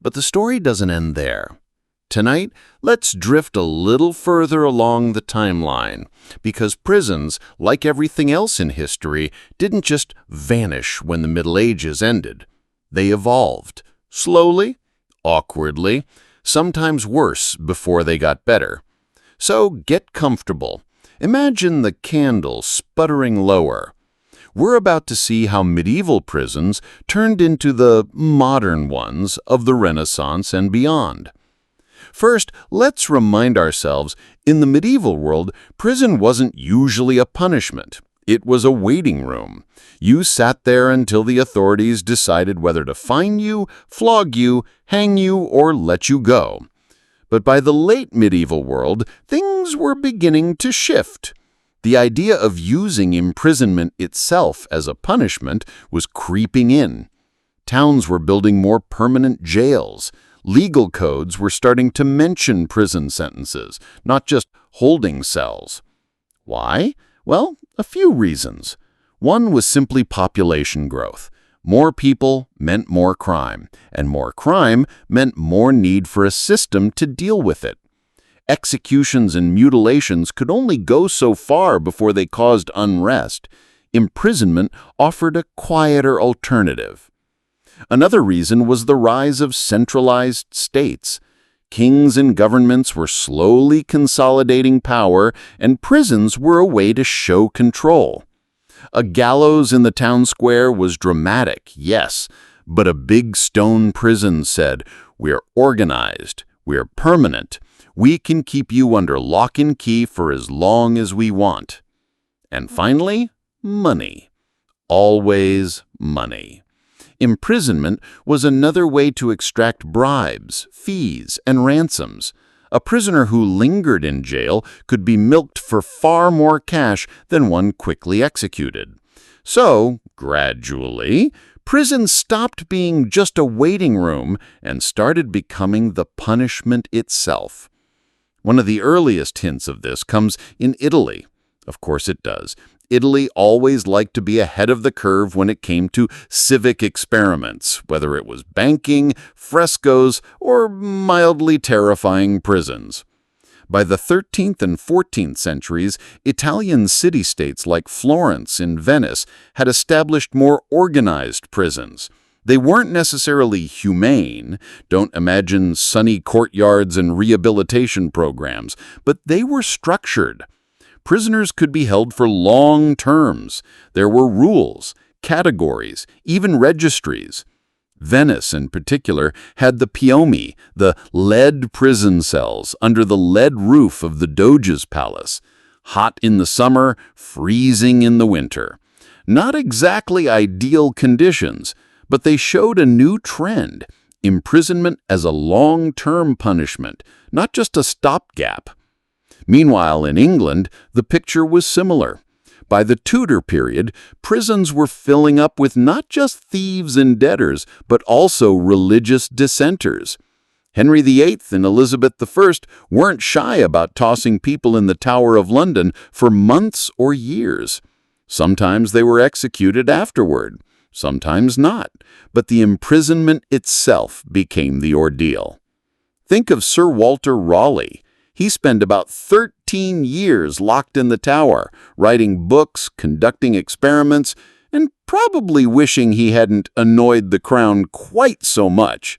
But the story doesn't end there. Tonight, let's drift a little further along the timeline, because prisons, like everything else in history, didn't just vanish when the Middle Ages ended. They evolved, slowly, awkwardly, sometimes worse before they got better. So get comfortable. Imagine the candle sputtering lower. We're about to see how medieval prisons turned into the modern ones of the Renaissance and beyond. First, let's remind ourselves, in the medieval world, prison wasn't usually a punishment. It was a waiting room. You sat there until the authorities decided whether to fine you, flog you, hang you, or let you go. But by the late medieval world, things were beginning to shift. The idea of using imprisonment itself as a punishment was creeping in. Towns were building more permanent jails. Legal codes were starting to mention prison sentences, not just holding cells. Why? Well, a few reasons. One was simply population growth. More people meant more crime, and more crime meant more need for a system to deal with it. Executions and mutilations could only go so far before they caused unrest. Imprisonment offered a quieter alternative. Another reason was the rise of centralized states. Kings and governments were slowly consolidating power, and prisons were a way to show control. A gallows in the town square was dramatic, yes, but a big stone prison said, "We're organized, we're permanent, we can keep you under lock and key for as long as we want." And finally, money. Always money. Imprisonment was another way to extract bribes, fees, and ransoms. A prisoner who lingered in jail could be milked for far more cash than one quickly executed. So, gradually, prison stopped being just a waiting room and started becoming the punishment itself. One of the earliest hints of this comes in Italy. Of course it does. Italy always liked to be ahead of the curve when it came to civic experiments, whether it was banking, frescoes, or mildly terrifying prisons. By the 13th and 14th centuries, Italian city-states like Florence and Venice had established more organized prisons. They weren't necessarily humane, don't imagine sunny courtyards and rehabilitation programs, but they were structured. Prisoners could be held for long terms. There were rules, categories, even registries. Venice, in particular, had the piommi, the lead prison cells under the lead roof of the Doge's palace. Hot in the summer, freezing in the winter. Not exactly ideal conditions, but they showed a new trend: imprisonment as a long-term punishment, not just a stopgap. Meanwhile, in England, the picture was similar. By the Tudor period, prisons were filling up with not just thieves and debtors, but also religious dissenters. Henry VIII and Elizabeth I weren't shy about tossing people in the Tower of London for months or years. Sometimes they were executed afterward, sometimes not, but the imprisonment itself became the ordeal. Think of Sir Walter Raleigh. He spent about 13 years locked in the Tower, writing books, conducting experiments, and probably wishing he hadn't annoyed the crown quite so much.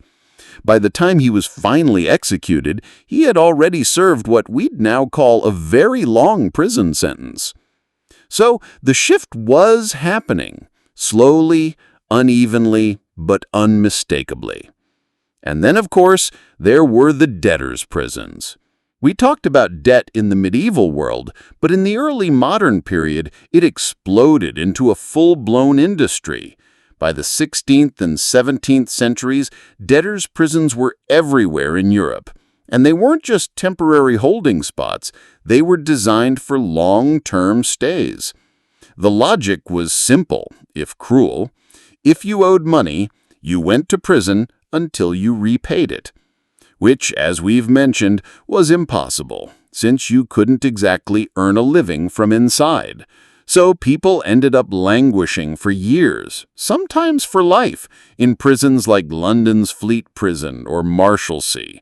By the time he was finally executed, he had already served what we'd now call a very long prison sentence. So the shift was happening, slowly, unevenly, but unmistakably. And then, of course, there were the debtors' prisons. We talked about debt in the medieval world, but in the early modern period, it exploded into a full-blown industry. By the 16th and 17th centuries, debtors' prisons were everywhere in Europe. And they weren't just temporary holding spots, they were designed for long-term stays. The logic was simple, if cruel. If you owed money, you went to prison until you repaid it. Which, as we've mentioned, was impossible, since you couldn't exactly earn a living from inside. So people ended up languishing for years, sometimes for life, in prisons like London's Fleet Prison or Marshalsea.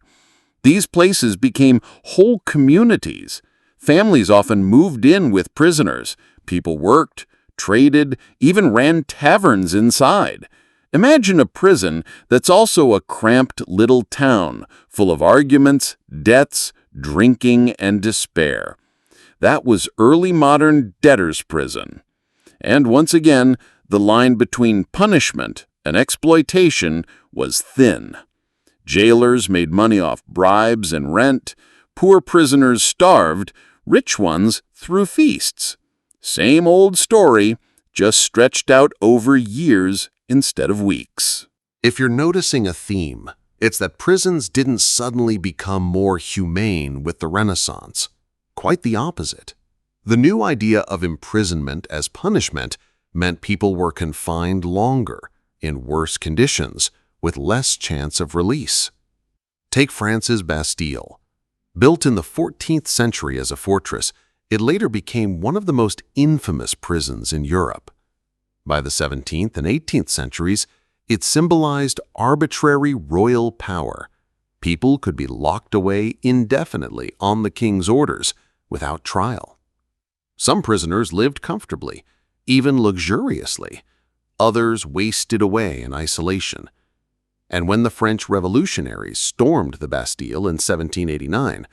These places became whole communities. Families often moved in with prisoners. People worked, traded, even ran taverns inside. Imagine a prison that's also a cramped little town, full of arguments, debts, drinking, and despair. That was early modern debtors' prison. And once again, the line between punishment and exploitation was thin. Jailers made money off bribes and rent, poor prisoners starved, rich ones threw feasts. Same old story, just stretched out over years instead of weeks. If you're noticing a theme, it's that prisons didn't suddenly become more humane with the Renaissance. Quite the opposite. The new idea of imprisonment as punishment meant people were confined longer, in worse conditions, with less chance of release. Take France's Bastille. Built in the 14th century as a fortress, it later became one of the most infamous prisons in Europe. By the 17th and 18th centuries, it symbolized arbitrary royal power. People could be locked away indefinitely on the king's orders without trial. Some prisoners lived comfortably, even luxuriously. Others wasted away in isolation. And when the French revolutionaries stormed the Bastille in 1789,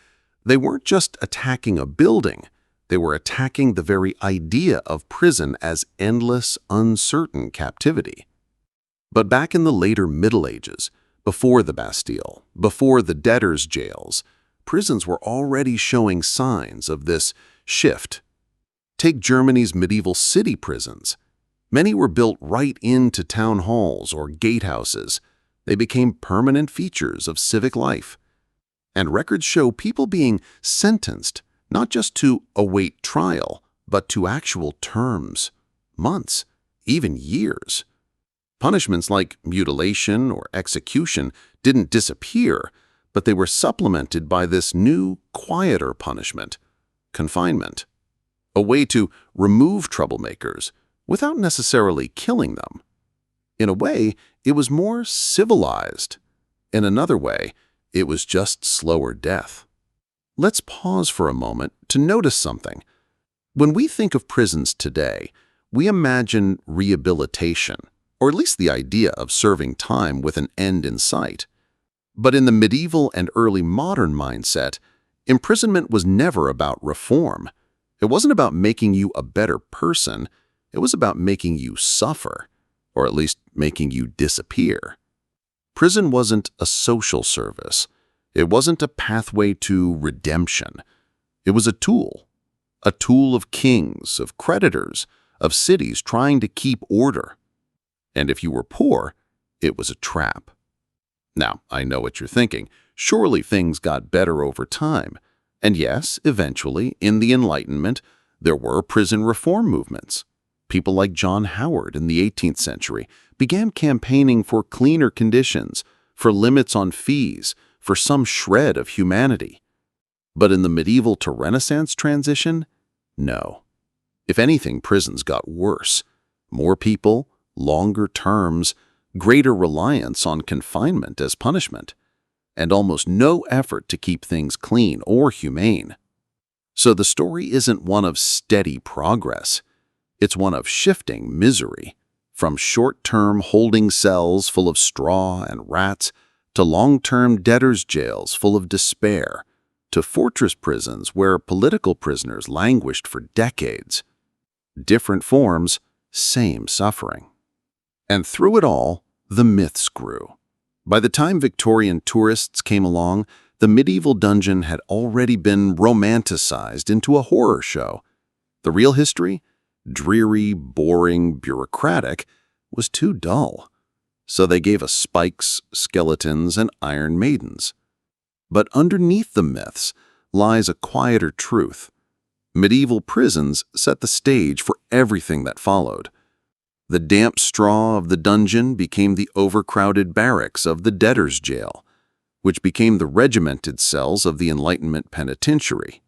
they weren't just attacking a building, they were attacking the very idea of prison as endless, uncertain captivity. But back in the later Middle Ages, before the Bastille, before the debtors' jails, prisons were already showing signs of this shift. Take Germany's medieval city prisons. Many were built right into town halls or gatehouses. They became permanent features of civic life. And records show people being sentenced not just to await trial, but to actual terms, months, even years. Punishments like mutilation or execution didn't disappear, but they were supplemented by this new, quieter punishment, confinement, a way to remove troublemakers without necessarily killing them. In a way, it was more civilized. In another way, it was just slower death. Let's pause for a moment to notice something. When we think of prisons today, we imagine rehabilitation, or at least the idea of serving time with an end in sight. But in the medieval and early modern mindset, imprisonment was never about reform. It wasn't about making you a better person. It was about making you suffer, or at least making you disappear. Prison wasn't a social service. It wasn't a pathway to redemption. It was a tool of kings, of creditors, of cities trying to keep order. And if you were poor, it was a trap. Now, I know what you're thinking. Surely things got better over time. And yes, eventually, in the Enlightenment, there were prison reform movements. People like John Howard in the 18th century began campaigning for cleaner conditions, for limits on fees, for some shred of humanity. But in the medieval to Renaissance transition, no. If anything, prisons got worse. More people, longer terms, greater reliance on confinement as punishment, and almost no effort to keep things clean or humane. So the story isn't one of steady progress. It's one of shifting misery, from short-term holding cells full of straw and rats to long-term debtors' jails full of despair, to fortress prisons where political prisoners languished for decades. Different forms, same suffering. And through it all, the myths grew. By the time Victorian tourists came along, the medieval dungeon had already been romanticized into a horror show. The real history, dreary, boring, bureaucratic, was too dull. So they gave us spikes, skeletons, and iron maidens. But underneath the myths lies a quieter truth. Medieval prisons set the stage for everything that followed. The damp straw of the dungeon became the overcrowded barracks of the debtors' jail, which became the regimented cells of the Enlightenment penitentiary.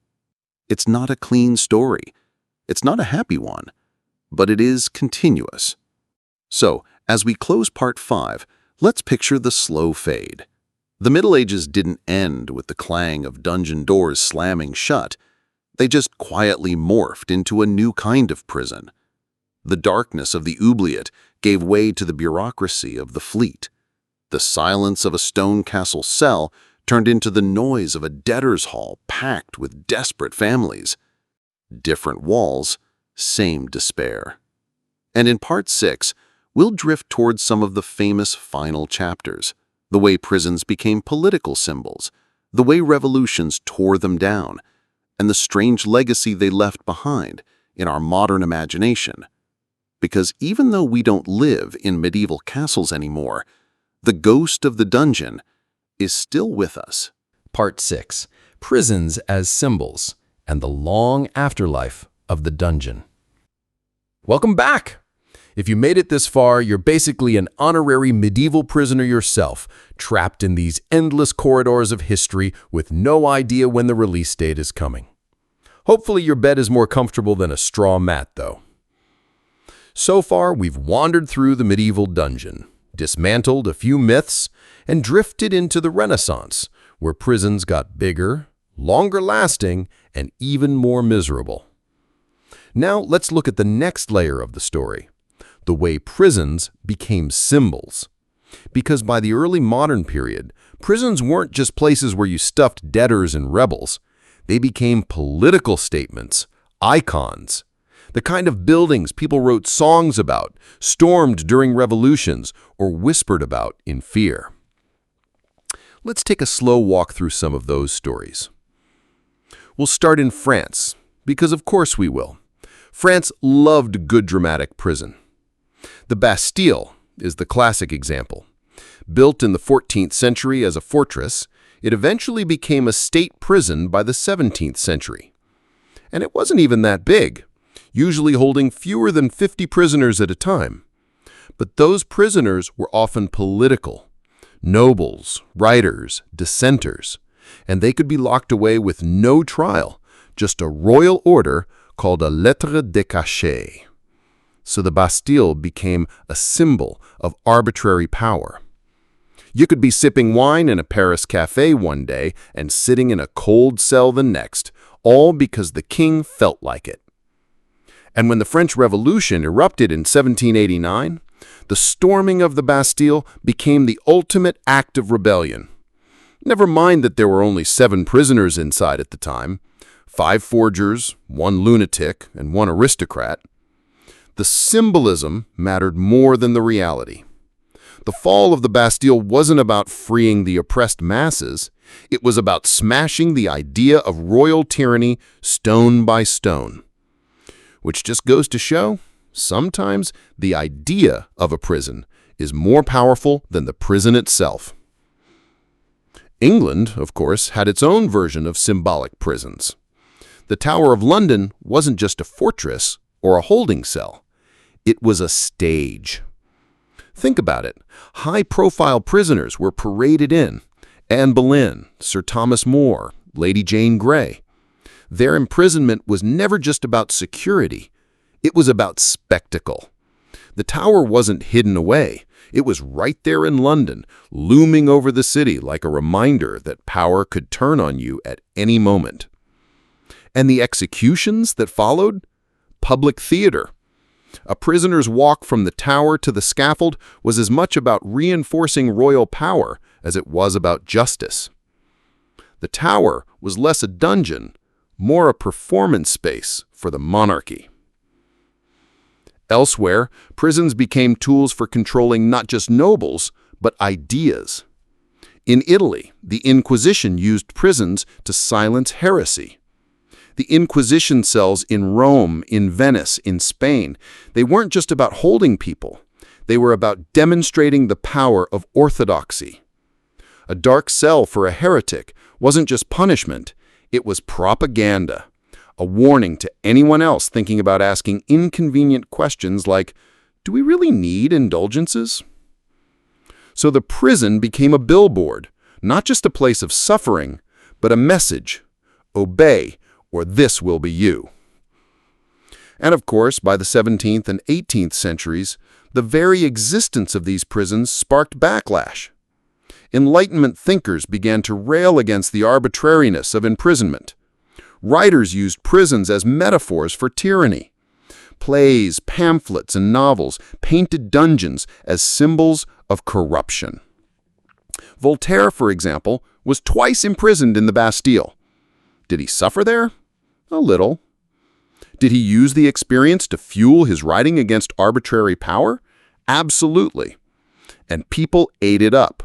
It's not a clean story. It's not a happy one, but it is continuous. So, as we close part 5, let's picture the slow fade. The Middle Ages didn't end with the clang of dungeon doors slamming shut. They just quietly morphed into a new kind of prison. The darkness of the oubliette gave way to the bureaucracy of the fleet. The silence of a stone castle cell turned into the noise of a debtor's hall packed with desperate families. Different walls, same despair. And in part 6, we'll drift towards some of the famous final chapters, the way prisons became political symbols, the way revolutions tore them down, and the strange legacy they left behind in our modern imagination. Because even though we don't live in medieval castles anymore, the ghost of the dungeon is still with us. Part 6. Prisons as Symbols and the Long Afterlife of the Dungeon. Welcome back! If you made it this far, you're basically an honorary medieval prisoner yourself, trapped in these endless corridors of history with no idea when the release date is coming. Hopefully your bed is more comfortable than a straw mat, though. So far, we've wandered through the medieval dungeon, dismantled a few myths, and drifted into the Renaissance, where prisons got bigger, longer lasting, and even more miserable. Now let's look at the next layer of the story, the way prisons became symbols. Because by the early modern period, prisons weren't just places where you stuffed debtors and rebels. They became political statements, icons, the kind of buildings people wrote songs about, stormed during revolutions, or whispered about in fear. Let's take a slow walk through some of those stories. We'll start in France, because of course we will. France loved good dramatic prison. The Bastille is the classic example. Built in the 14th century as a fortress, it eventually became a state prison by the 17th century. And it wasn't even that big, usually holding fewer than 50 prisoners at a time. But those prisoners were often political, nobles, writers, dissenters, and they could be locked away with no trial, just a royal order called a lettre de cachet. So the Bastille became a symbol of arbitrary power. You could be sipping wine in a Paris cafe one day and sitting in a cold cell the next, all because the king felt like it. And when the French Revolution erupted in 1789, the storming of the Bastille became the ultimate act of rebellion. Never mind that there were only 7 prisoners inside at the time, 5 forgers, 1 lunatic, and 1 aristocrat. The symbolism mattered more than the reality. The fall of the Bastille wasn't about freeing the oppressed masses. It was about smashing the idea of royal tyranny stone by stone. Which just goes to show, sometimes the idea of a prison is more powerful than the prison itself. England, of course, had its own version of symbolic prisons. The Tower of London wasn't just a fortress or a holding cell. It was a stage. Think about it. High-profile prisoners were paraded in. Anne Boleyn, Sir Thomas More, Lady Jane Grey. Their imprisonment was never just about security. It was about spectacle. The Tower wasn't hidden away. It was right there in London, looming over the city like a reminder that power could turn on you at any moment. And the executions that followed? Public theater. A prisoner's walk from the Tower to the scaffold was as much about reinforcing royal power as it was about justice. The Tower was less a dungeon, more a performance space for the monarchy. Elsewhere, prisons became tools for controlling not just nobles, but ideas. In Italy, the Inquisition used prisons to silence heresy. The Inquisition cells in Rome, in Venice, in Spain, they weren't just about holding people. They were about demonstrating the power of orthodoxy. A dark cell for a heretic wasn't just punishment, it was propaganda. A warning to anyone else thinking about asking inconvenient questions like, do we really need indulgences? So the prison became a billboard, not just a place of suffering, but a message. Obey, or this will be you. And of course, by the 17th and 18th centuries, the very existence of these prisons sparked backlash. Enlightenment thinkers began to rail against the arbitrariness of imprisonment. Writers used prisons as metaphors for tyranny. Plays, pamphlets, and novels painted dungeons as symbols of corruption. Voltaire, for example, was twice imprisoned in the Bastille. Did he suffer there? A little. Did he use the experience to fuel his writing against arbitrary power? Absolutely. And people ate it up.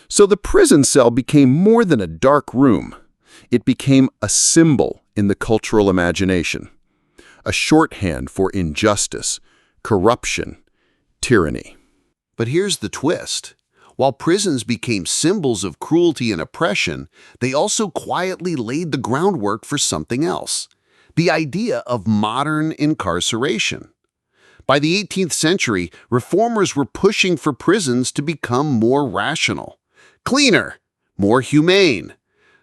So the prison cell became more than a dark room. It became a symbol in the cultural imagination, a shorthand for injustice, corruption, tyranny. But here's the twist. While prisons became symbols of cruelty and oppression, they also quietly laid the groundwork for something else, the idea of modern incarceration. By the 18th century, reformers were pushing for prisons to become more rational, cleaner, more humane.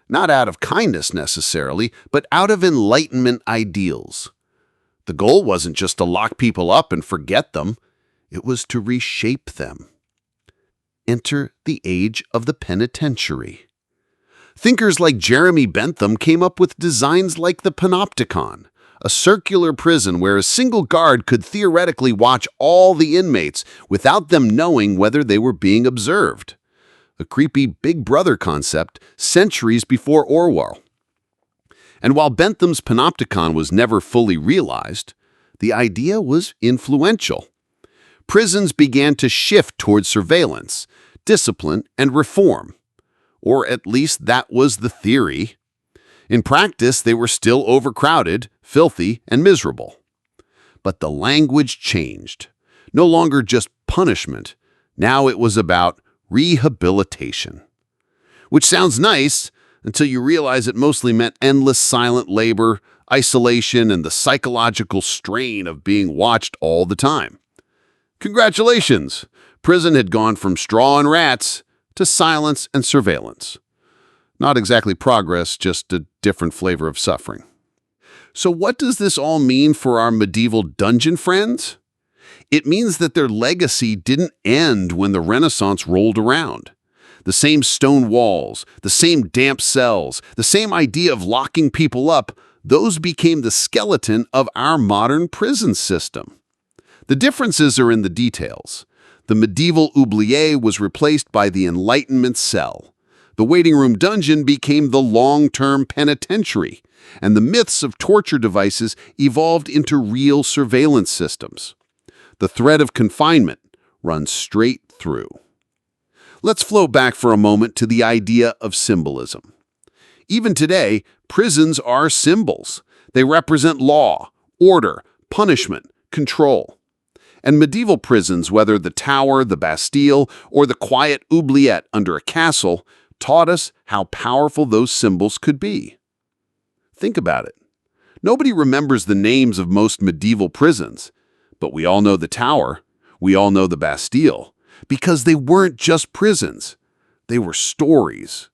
Not out of kindness necessarily, but out of Enlightenment ideals. The goal wasn't just to lock people up and forget them, it was to reshape them. Enter the age of the penitentiary. Thinkers like Jeremy Bentham came up with designs like the panopticon, a circular prison where a single guard could theoretically watch all the inmates without them knowing whether they were being observed. A creepy Big Brother concept centuries before Orwell. And while Bentham's panopticon was never fully realized, the idea was influential. Prisons began to shift toward surveillance, discipline, and reform. Or at least that was the theory. In practice, they were still overcrowded, filthy, and miserable. But the language changed. No longer just punishment. Now it was about rehabilitation. Which sounds nice until you realize it mostly meant endless silent labor, isolation, and the psychological strain of being watched all the time. Congratulations! Prison had gone from straw and rats to silence and surveillance. Not exactly progress, just a different flavor of suffering. So what does this all mean for our medieval dungeon friends? It means that their legacy didn't end when the Renaissance rolled around. The same stone walls, the same damp cells, the same idea of locking people up, those became the skeleton of our modern prison system. The differences are in the details. The medieval oubliette was replaced by the Enlightenment cell. The waiting room dungeon became the long-term penitentiary, and the myths of torture devices evolved into real surveillance systems. The thread of confinement runs straight through. Let's float back for a moment to the idea of symbolism. Even today, prisons are symbols. They represent law, order, punishment, control. And medieval prisons, whether the Tower, the Bastille, or the quiet oubliette under a castle, taught us how powerful those symbols could be. Think about it. Nobody remembers the names of most medieval prisons, but we all know the Tower, we all know the Bastille, because they weren't just prisons. They were stories.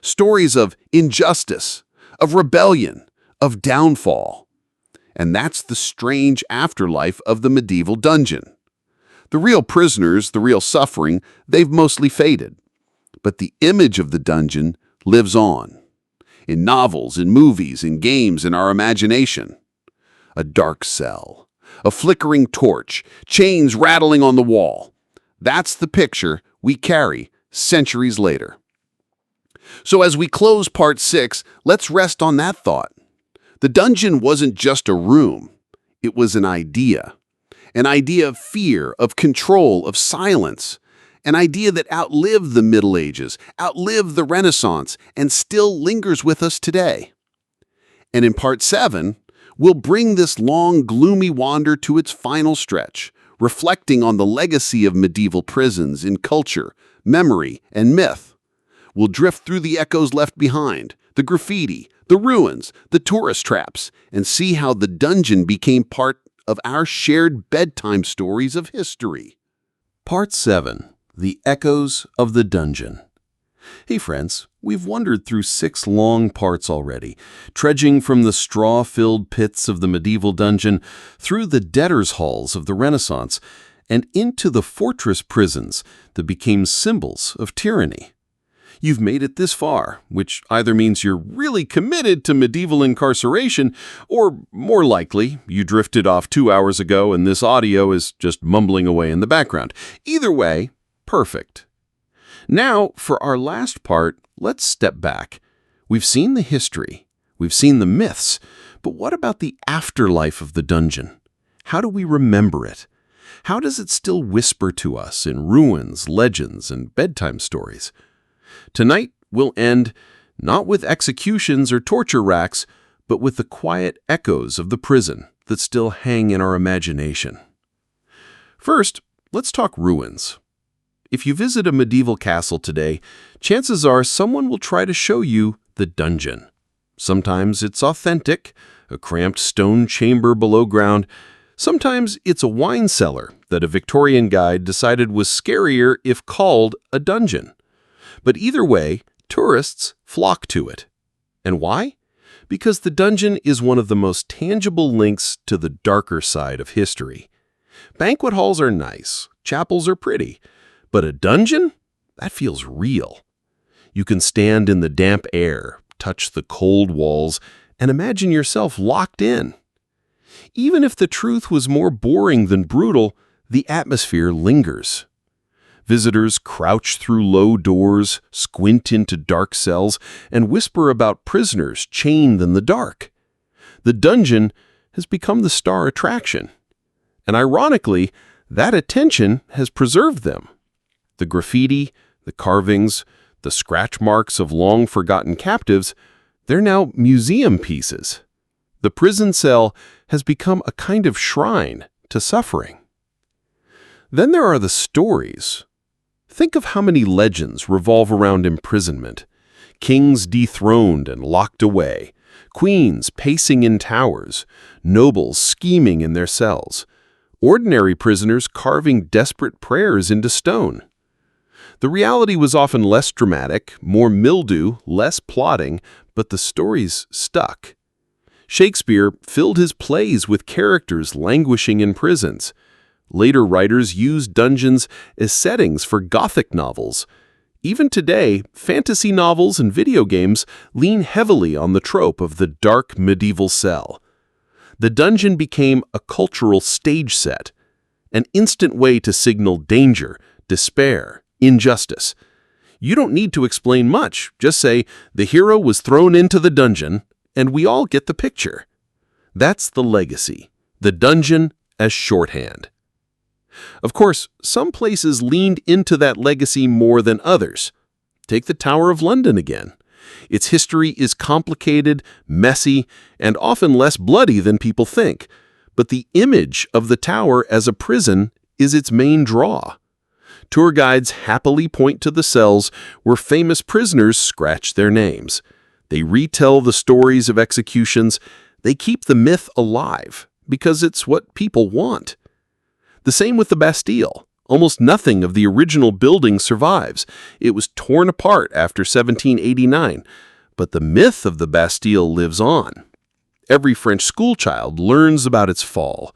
Stories of injustice, of rebellion, of downfall. And that's the strange afterlife of the medieval dungeon. The real prisoners, the real suffering, they've mostly faded. But the image of the dungeon lives on. In novels, in movies, in games, in our imagination. A dark cell, a flickering torch, chains rattling on the wall. That's the picture we carry centuries later. So as we close part 6, let's rest on that thought. The dungeon wasn't just a room. It was an idea. An idea of fear, of control, of silence. An idea that outlived the Middle Ages, outlived the Renaissance, and still lingers with us today. And in part 7, we'll bring this long, gloomy wander to its final stretch, reflecting on the legacy of medieval prisons in culture, memory, and myth. We'll drift through the echoes left behind, the graffiti, the ruins, the tourist traps, and see how the dungeon became part of our shared bedtime stories of history. Part 7. The Echoes of the Dungeon. Hey friends, we've wandered through 6 long parts already, trudging from the straw-filled pits of the medieval dungeon through the debtors' halls of the Renaissance and into the fortress prisons that became symbols of tyranny. You've made it this far, which either means you're really committed to medieval incarceration, or more likely, you drifted off 2 hours ago and this audio is just mumbling away in the background. Either way, perfect. Now, for our last part, let's step back. We've seen the history, we've seen the myths, but what about the afterlife of the dungeon? How do we remember it? How does it still whisper to us in ruins, legends, and bedtime stories? Tonight, we'll end not with executions or torture racks, but with the quiet echoes of the prison that still hang in our imagination. First, let's talk ruins. If you visit a medieval castle today, chances are someone will try to show you the dungeon. Sometimes it's authentic, a cramped stone chamber below ground. Sometimes it's a wine cellar that a Victorian guide decided was scarier if called a dungeon. But either way, tourists flock to it. And why? Because the dungeon is one of the most tangible links to the darker side of history. Banquet halls are nice, chapels are pretty, but a dungeon? That feels real. You can stand in the damp air, touch the cold walls, and imagine yourself locked in. Even if the truth was more boring than brutal, the atmosphere lingers. Visitors crouch through low doors, squint into dark cells, and whisper about prisoners chained in the dark. The dungeon has become the star attraction. And ironically, that attention has preserved them. The graffiti, the carvings, the scratch marks of long-forgotten captives, they're now museum pieces. The prison cell has become a kind of shrine to suffering. Then there are the stories. Think of how many legends revolve around imprisonment. Kings dethroned and locked away, queens pacing in towers, nobles scheming in their cells, ordinary prisoners carving desperate prayers into stone. The reality was often less dramatic, more mildew, less plotting, but the stories stuck. Shakespeare filled his plays with characters languishing in prisons. Later writers used dungeons as settings for Gothic novels. Even today, fantasy novels and video games lean heavily on the trope of the dark medieval cell. The dungeon became a cultural stage set, an instant way to signal danger, despair, injustice. You don't need to explain much. Just say, the hero was thrown into the dungeon, and we all get the picture. That's the legacy, the dungeon as shorthand. Of course, some places leaned into that legacy more than others. Take the Tower of London again. Its history is complicated, messy, and often less bloody than people think. But the image of the tower as a prison is its main draw. Tour guides happily point to the cells where famous prisoners scratch their names. They retell the stories of executions. They keep the myth alive because it's what people want. The same with the Bastille. Almost nothing of the original building survives. It was torn apart after 1789, but the myth of the Bastille lives on. Every French schoolchild learns about its fall.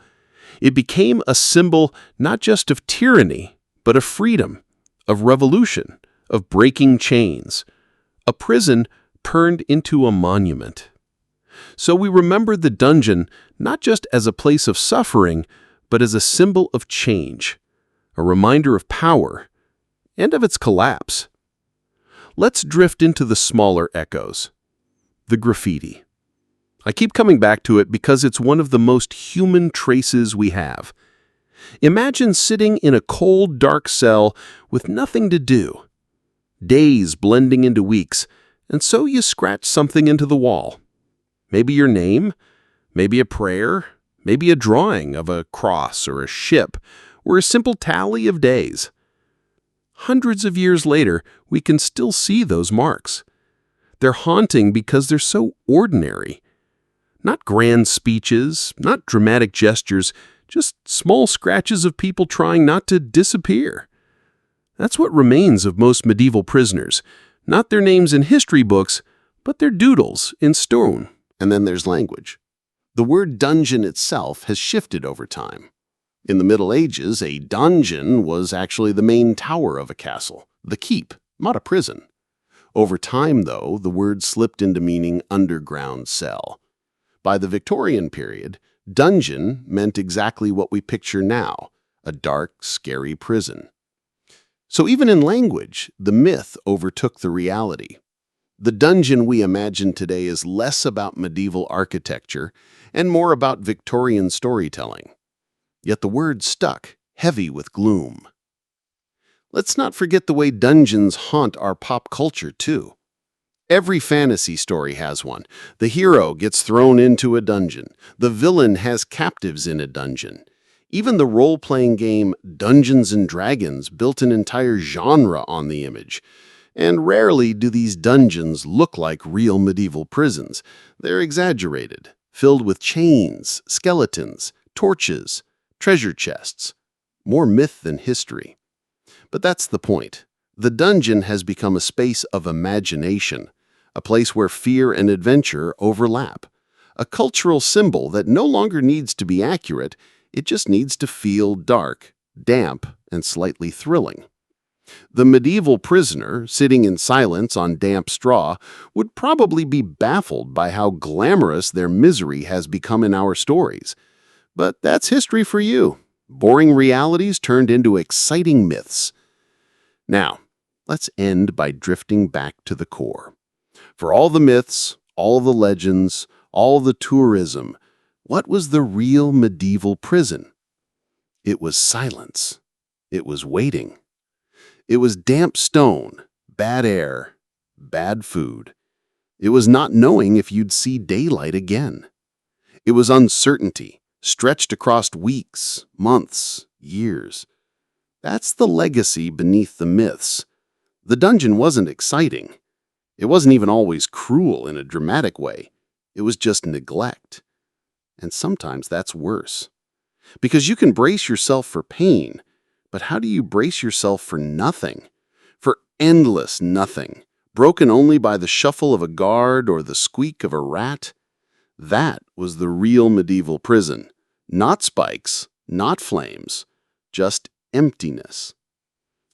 It became a symbol not just of tyranny, but of freedom, of revolution, of breaking chains. A prison turned into a monument. So we remember the dungeon not just as a place of suffering, but as a symbol of change, a reminder of power, and of its collapse. Let's drift into the smaller echoes. The graffiti. I keep coming back to it because it's one of the most human traces we have. Imagine sitting in a cold, dark cell with nothing to do. Days blending into weeks, and so you scratch something into the wall. Maybe your name, maybe a prayer, maybe a drawing of a cross or a ship, or a simple tally of days. Hundreds of years later, we can still see those marks. They're haunting because they're so ordinary. Not grand speeches, not dramatic gestures, just small scratches of people trying not to disappear. That's what remains of most medieval prisoners. Not their names in history books, but their doodles in stone. And then there's language. The word dungeon itself has shifted over time. In the Middle Ages, a donjon was actually the main tower of a castle, the keep, not a prison. Over time, though, the word slipped into meaning underground cell. By the Victorian period, dungeon meant exactly what we picture now, a dark, scary prison. So even in language, the myth overtook the reality. The dungeon we imagine today is less about medieval architecture and more about Victorian storytelling. Yet the word stuck, heavy with gloom. Let's not forget the way dungeons haunt our pop culture, too. Every fantasy story has one. The hero gets thrown into a dungeon. The villain has captives in a dungeon. Even the role-playing game Dungeons & Dragons built an entire genre on the image. And rarely do these dungeons look like real medieval prisons. They're exaggerated, filled with chains, skeletons, torches, treasure chests. More myth than history. But that's the point. The dungeon has become a space of imagination, a place where fear and adventure overlap, a cultural symbol that no longer needs to be accurate, it just needs to feel dark, damp, and slightly thrilling. The medieval prisoner, sitting in silence on damp straw, would probably be baffled by how glamorous their misery has become in our stories. But that's history for you. Boring realities turned into exciting myths. Now, let's end by drifting back to the core. For all the myths, all the legends, all the tourism, what was the real medieval prison? It was silence. It was waiting. It was damp stone, bad air, bad food. It was not knowing if you'd see daylight again. It was uncertainty, stretched across weeks, months, years. That's the legacy beneath the myths. The dungeon wasn't exciting. It wasn't even always cruel in a dramatic way. It was just neglect. And sometimes that's worse. Because you can brace yourself for pain, but how do you brace yourself for nothing? For endless nothing, broken only by the shuffle of a guard or the squeak of a rat? That was the real medieval prison. Not spikes, not flames, just emptiness.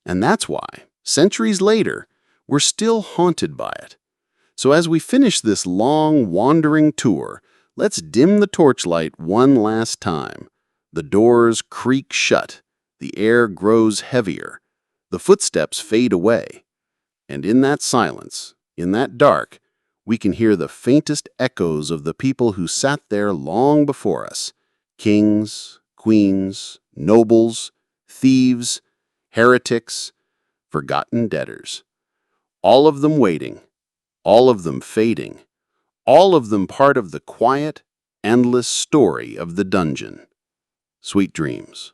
And that's why, centuries later, we're still haunted by it. So as we finish this long, wandering tour, let's dim the torchlight one last time. The doors creak shut. The air grows heavier. The footsteps fade away. And in that silence, in that dark, we can hear the faintest echoes of the people who sat there long before us. Kings, queens, nobles, thieves, heretics, forgotten debtors. All of them waiting, all of them fading, all of them part of the quiet, endless story of the dungeon. Sweet dreams.